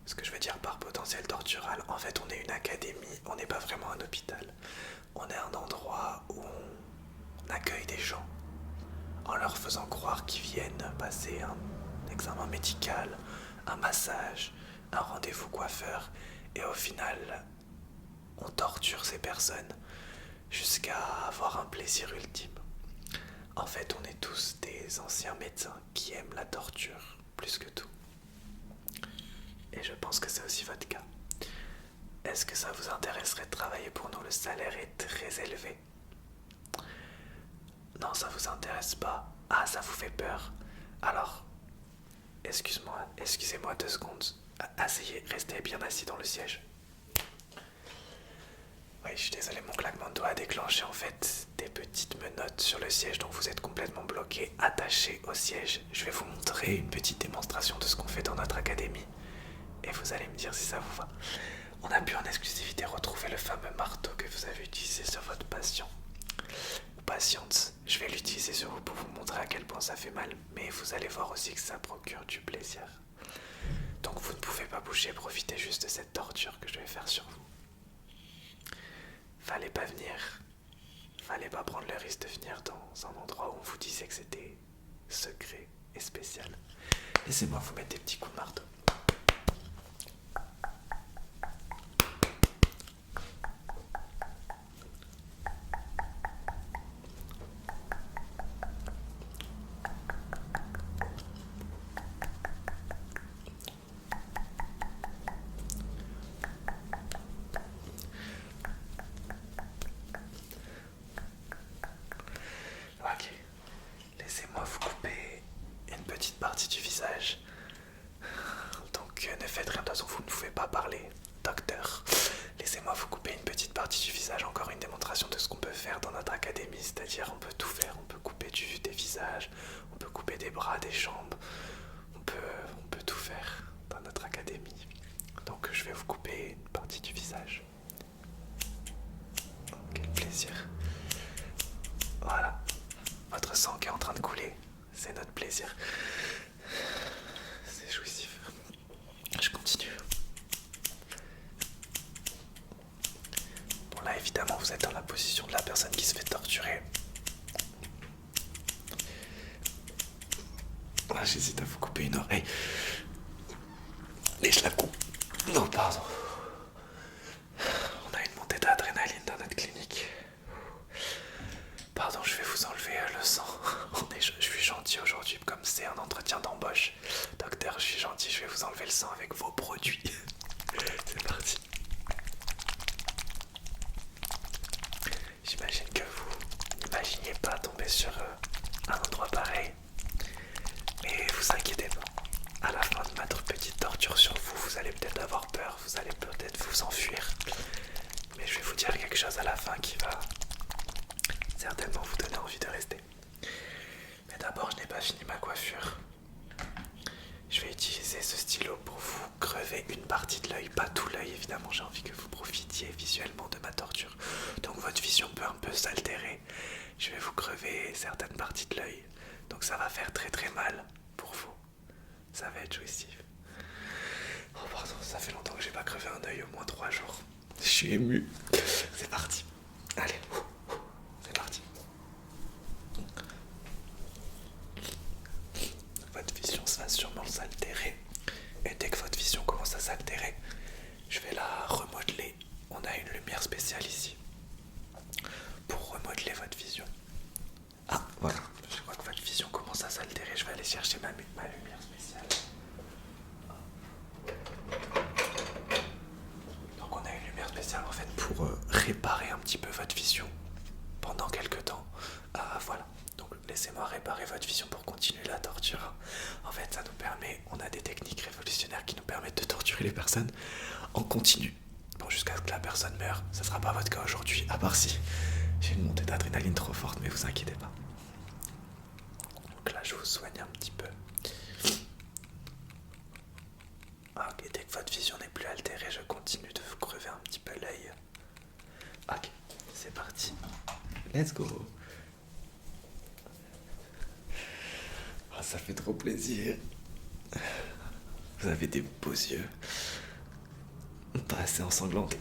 Ce que je veux dire par potentiel tortural, en fait on est une académie, on n'est pas vraiment un hôpital. On est un endroit où on accueille des gens en leur faisant croire qu'ils viennent passer un examen médical, un massage, un rendez-vous coiffeur, et au final on torture ces personnes jusqu'à avoir un plaisir ultime. En fait, on est tous des anciens médecins qui aiment la torture plus que tout. Et je pense que c'est aussi votre cas. Est-ce que ça vous intéresserait de travailler pour nous? Le salaire est très élevé. Non, ça vous intéresse pas? Ah, ça vous fait peur? Alors, excusez-moi 2 secondes. Asseyez, restez bien assis dans le siège. Oui, je suis désolé, mon claquement de doigts a déclenché en fait des petites menottes sur le siège, donc vous êtes complètement bloqué, attaché au siège. Je vais vous montrer une petite démonstration de ce qu'on fait dans notre académie et vous allez me dire si ça vous va. On a pu en exclusivité retrouver le fameux marteau que vous avez utilisé sur votre patient. Ou patiente. Je vais l'utiliser sur vous pour vous montrer à quel point ça fait mal. Mais vous allez voir aussi que ça procure du plaisir. Donc vous ne pouvez pas bouger, profitez juste de cette torture que je vais faire sur vous. Fallait pas venir. Fallait pas prendre le risque de venir dans un endroit où on vous disait que c'était secret et spécial. Laissez-moi vous mettre des petits coups de marteau. Ok, laissez-moi vous couper une petite partie du visage. Donc ne faites rien, de toute façon vous ne pouvez pas parler, docteur. Laissez-moi vous couper une petite partie du visage, encore une démonstration de ce qu'on peut faire dans notre académie, c'est-à-dire on peut tout faire, on peut couper des visages, on peut couper des bras, des jambes, on peut tout faire dans notre académie. Donc je vais vous couper une partie du visage. Oh, quel plaisir. Voilà. Votre sang qui est en train de couler, c'est notre plaisir. C'est jouissif. Je continue. Bon là évidemment vous êtes dans la position de la personne qui se fait torturer. Là j'hésite à vous couper une oreille. Et je la coupe. Non pardon. On a une montée d'adrénaline dans notre clinique. Pardon, je vais vous enlever le sang. Je suis gentil aujourd'hui, comme c'est un entretien d'embauche. Docteur, je suis gentil, je vais vous enlever le sang avec vos produits. C'est parti. J'imagine que vous n'imaginiez pas tomber sur un endroit pareil. Mais vous inquiétez pas. À la fin de ma petite torture sur vous, vous allez peut-être avoir peur, vous allez peut-être vous enfuir. Mais je vais vous dire quelque chose à la fin qui va certainement vous donner envie de rester. Mais d'abord, je n'ai pas fini ma coiffure. Je vais utiliser ce stylo pour vous crever une partie de l'œil, pas tout l'œil évidemment, j'ai envie que vous profitiez visuellement de ma torture. Donc votre vision peut un peu s'altérer. Je vais vous crever certaines parties de l'œil. Donc ça va faire très très mal pour vous. Ça va être jouissif. Oh pardon, ça fait longtemps que j'ai pas crevé un œil, au moins 3 jours. Je suis ému. C'est parti. Allez. C'est parti. Votre vision va sûrement s'altérer. Et dès que votre vision commence à s'altérer, je vais la remodeler. On a une lumière spéciale ici pour remodeler votre vision. Ah, voilà. Je crois que votre vision commence à s'altérer. Je vais aller chercher ma lumière spéciale. Donc on a une lumière spéciale en fait pour réparer un petit peu votre vision pendant quelques temps. Voilà. Donc laissez-moi réparer votre vision pour continuer la torture. En fait ça nous permet, on a des techniques révolutionnaires qui nous permettent de torturer les personnes en continu. Bon, jusqu'à ce que la personne meure. Ça sera pas votre cas aujourd'hui, à part si j'ai une montée d'adrénaline trop forte, mais vous inquiétez pas. Donc là je vous soigne un petit peu. Ok, dès que votre vision n'est plus altérée, je continue de vous crever un petit peu l'œil. Ok, c'est parti. Let's go. Oh, ça fait trop plaisir. Vous avez des beaux yeux. Pas assez ensanglantés.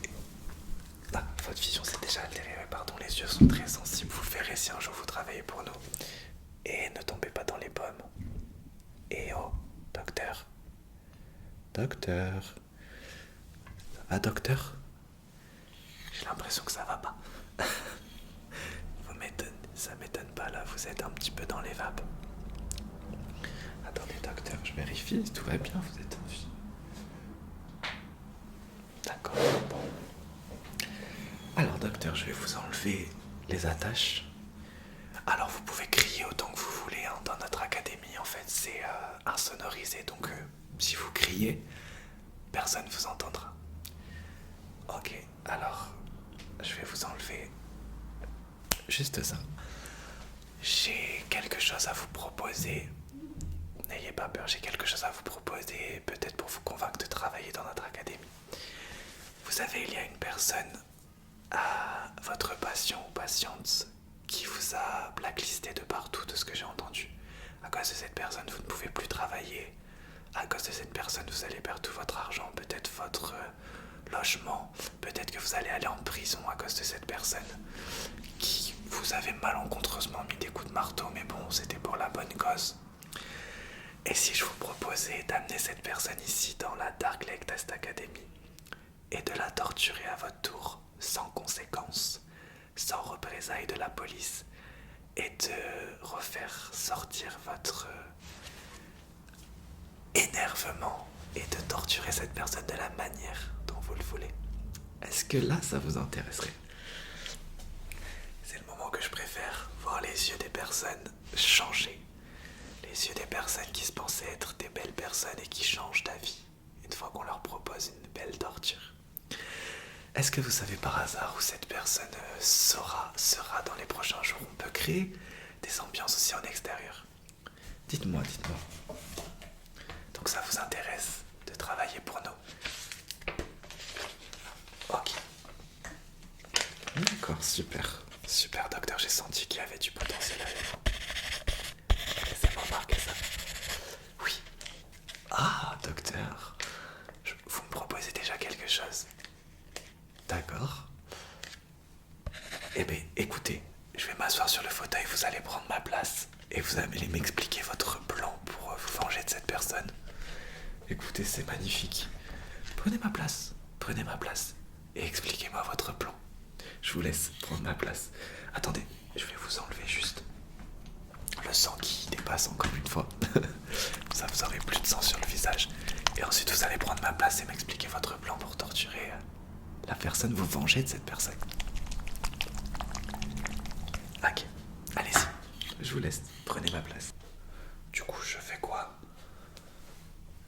Ah, votre vision s'est déjà altérée. Pardon, les yeux sont très sensibles. Vous le verrez si un jour vous travaillez pour nous. Et ne tombez pas dans les pommes. Et oh, docteur. Docteur. Ça va, docteur? J'ai l'impression que ça va pas. Ça m'étonne pas là, vous êtes un petit peu dans les vapes. Attendez, docteur, je vérifie, tout va bien, vous êtes en vie. D'accord, bon. Alors, docteur, je vais vous enlever les attaches. Alors, vous pouvez crier autant que vous voulez, hein. Dans notre académie, en fait, c'est insonorisé. Donc, si vous criez, personne ne vous entendra. Ok, alors, je vais vous enlever juste ça. J'ai quelque chose à vous proposer. N'ayez pas peur, j'ai quelque chose à vous proposer, peut-être pour vous convaincre de travailler dans notre académie. Vous Vous savez, il y a une personne, votre patient ou patiente, qui vous a blacklisté de partout, de ce que j'ai entendu. À cause de cette personne, vous ne pouvez plus travailler. À cause de cette personne, vous allez perdre tout votre argent, peut-être votre logement, peut-être que vous allez aller en prison à cause de cette personne qui vous avez malencontreusement mis des coups de marteau, mais bon, c'était pour la bonne cause. Et si je vous proposais d'amener cette personne ici dans la Dark Lake Test Academy et de la torturer à votre tour, sans conséquence, sans représailles de la police, et de refaire sortir votre énervement et de torturer cette personne de la manière dont vous le voulez. Est-ce que là, ça vous intéresserait? C'est le moment que je préfère, voir les yeux des personnes changer. Les yeux des personnes qui se pensaient être des belles personnes et qui changent d'avis une fois qu'on leur propose une belle torture. Est-ce que vous savez par hasard où cette personne sera dans les prochains jours? On peut créer des ambiances aussi en extérieur. Dites-moi. Donc ça vous intéresse de travailler pour nous? Ok. D'accord, super. Super docteur, j'ai senti qu'il y avait du potentiel avec vous. Laissez-moi remarquer ça. Oui. Ah, docteur. Vous me proposez déjà quelque chose. D'accord. Eh bien, écoutez, je vais m'asseoir sur le fauteuil, vous allez prendre ma place et vous allez m'expliquer votre plan pour vous venger de cette personne. Écoutez, c'est magnifique. Prenez ma place et expliquez-moi votre plan. Je vous laisse prendre ma place. Attendez, je vais vous enlever juste le sang qui dépasse encore une fois. Ça, vous aurez plus de sang sur le visage. Et ensuite, vous allez prendre ma place et m'expliquer votre plan pour torturer la personne, vous venger de cette personne. Ok, allez-y. Je vous laisse. Prenez ma place. Du coup, je fais quoi?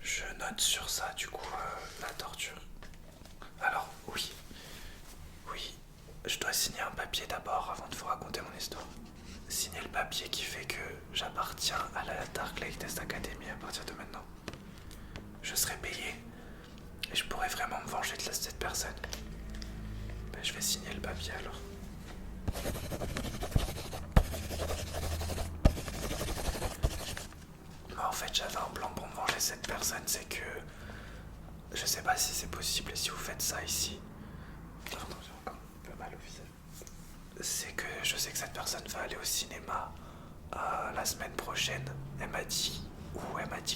Je note sur ça, du coup, la torture. Alors, oui, je dois signer un papier d'abord avant de vous raconter mon histoire. Signer le papier qui fait que j'appartiens à la Dark Lake Test Academy à partir de maintenant. Je serai payé et je pourrai vraiment me venger de cette personne. Ben, je vais signer le papier alors. En fait, j'avais un plan pour me venger de cette personne, c'est que je sais pas si c'est possible si vous faites ça ici. Pardon, j'ai encore un peu mal au visage. C'est que je sais que cette personne va aller au cinéma la semaine prochaine. Elle m'a dit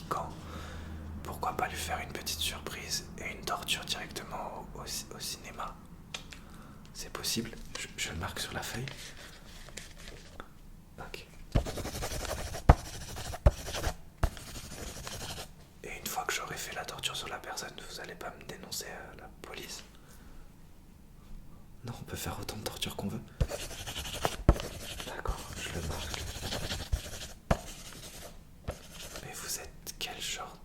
quand. Pourquoi pas lui faire une petite surprise et une torture directement au cinéma? C'est possible? Je le marque sur la feuille. Ok. Et une fois que j'aurai fait la torture sur la personne, vous allez pas me dénoncer à la police? Non, on peut faire autant de torture qu'on veut. D'accord, je le marque. Mais vous êtes quel genre?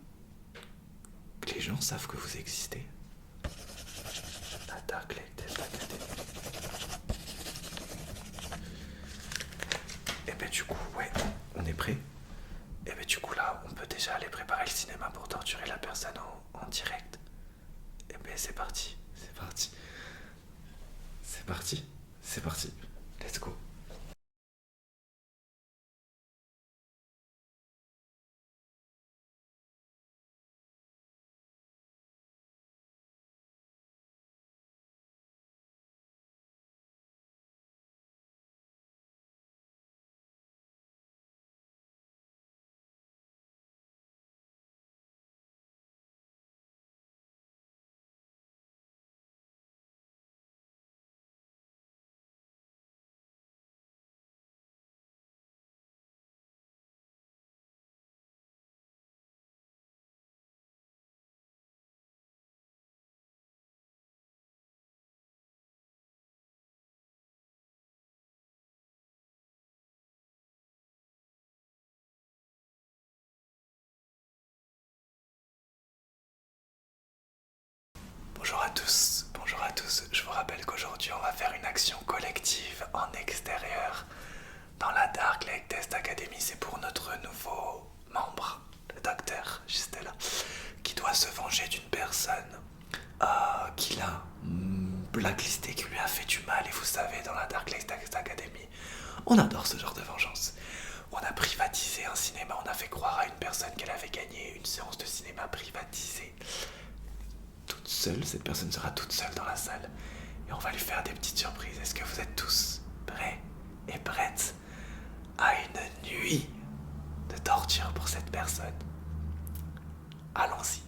Les gens savent que vous existez? La Dark Lake Test Academy. Et ben du coup, ouais, on est prêt. Et ben du coup là, on peut déjà aller préparer le cinéma pour torturer la personne en direct. Et ben c'est parti. Let's go. Bonjour à tous. Je vous rappelle qu'aujourd'hui on va faire une action collective en extérieur dans la Dark Lake Test Academy. C'est pour notre nouveau membre, le docteur Justella, qui doit se venger d'une personne qui l'a blacklisté, qui lui a fait du mal. Et vous savez, dans la Darklist Academy, on adore ce genre de vengeance. On a privatisé un cinéma, on a fait croire à une personne qu'elle avait gagné une séance de cinéma privatisée. Toute seule, cette personne sera toute seule dans la salle. Et on va lui faire des petites surprises. Est-ce que vous êtes tous prêts et prêtes à une nuit de torture pour cette personne? Allons-y.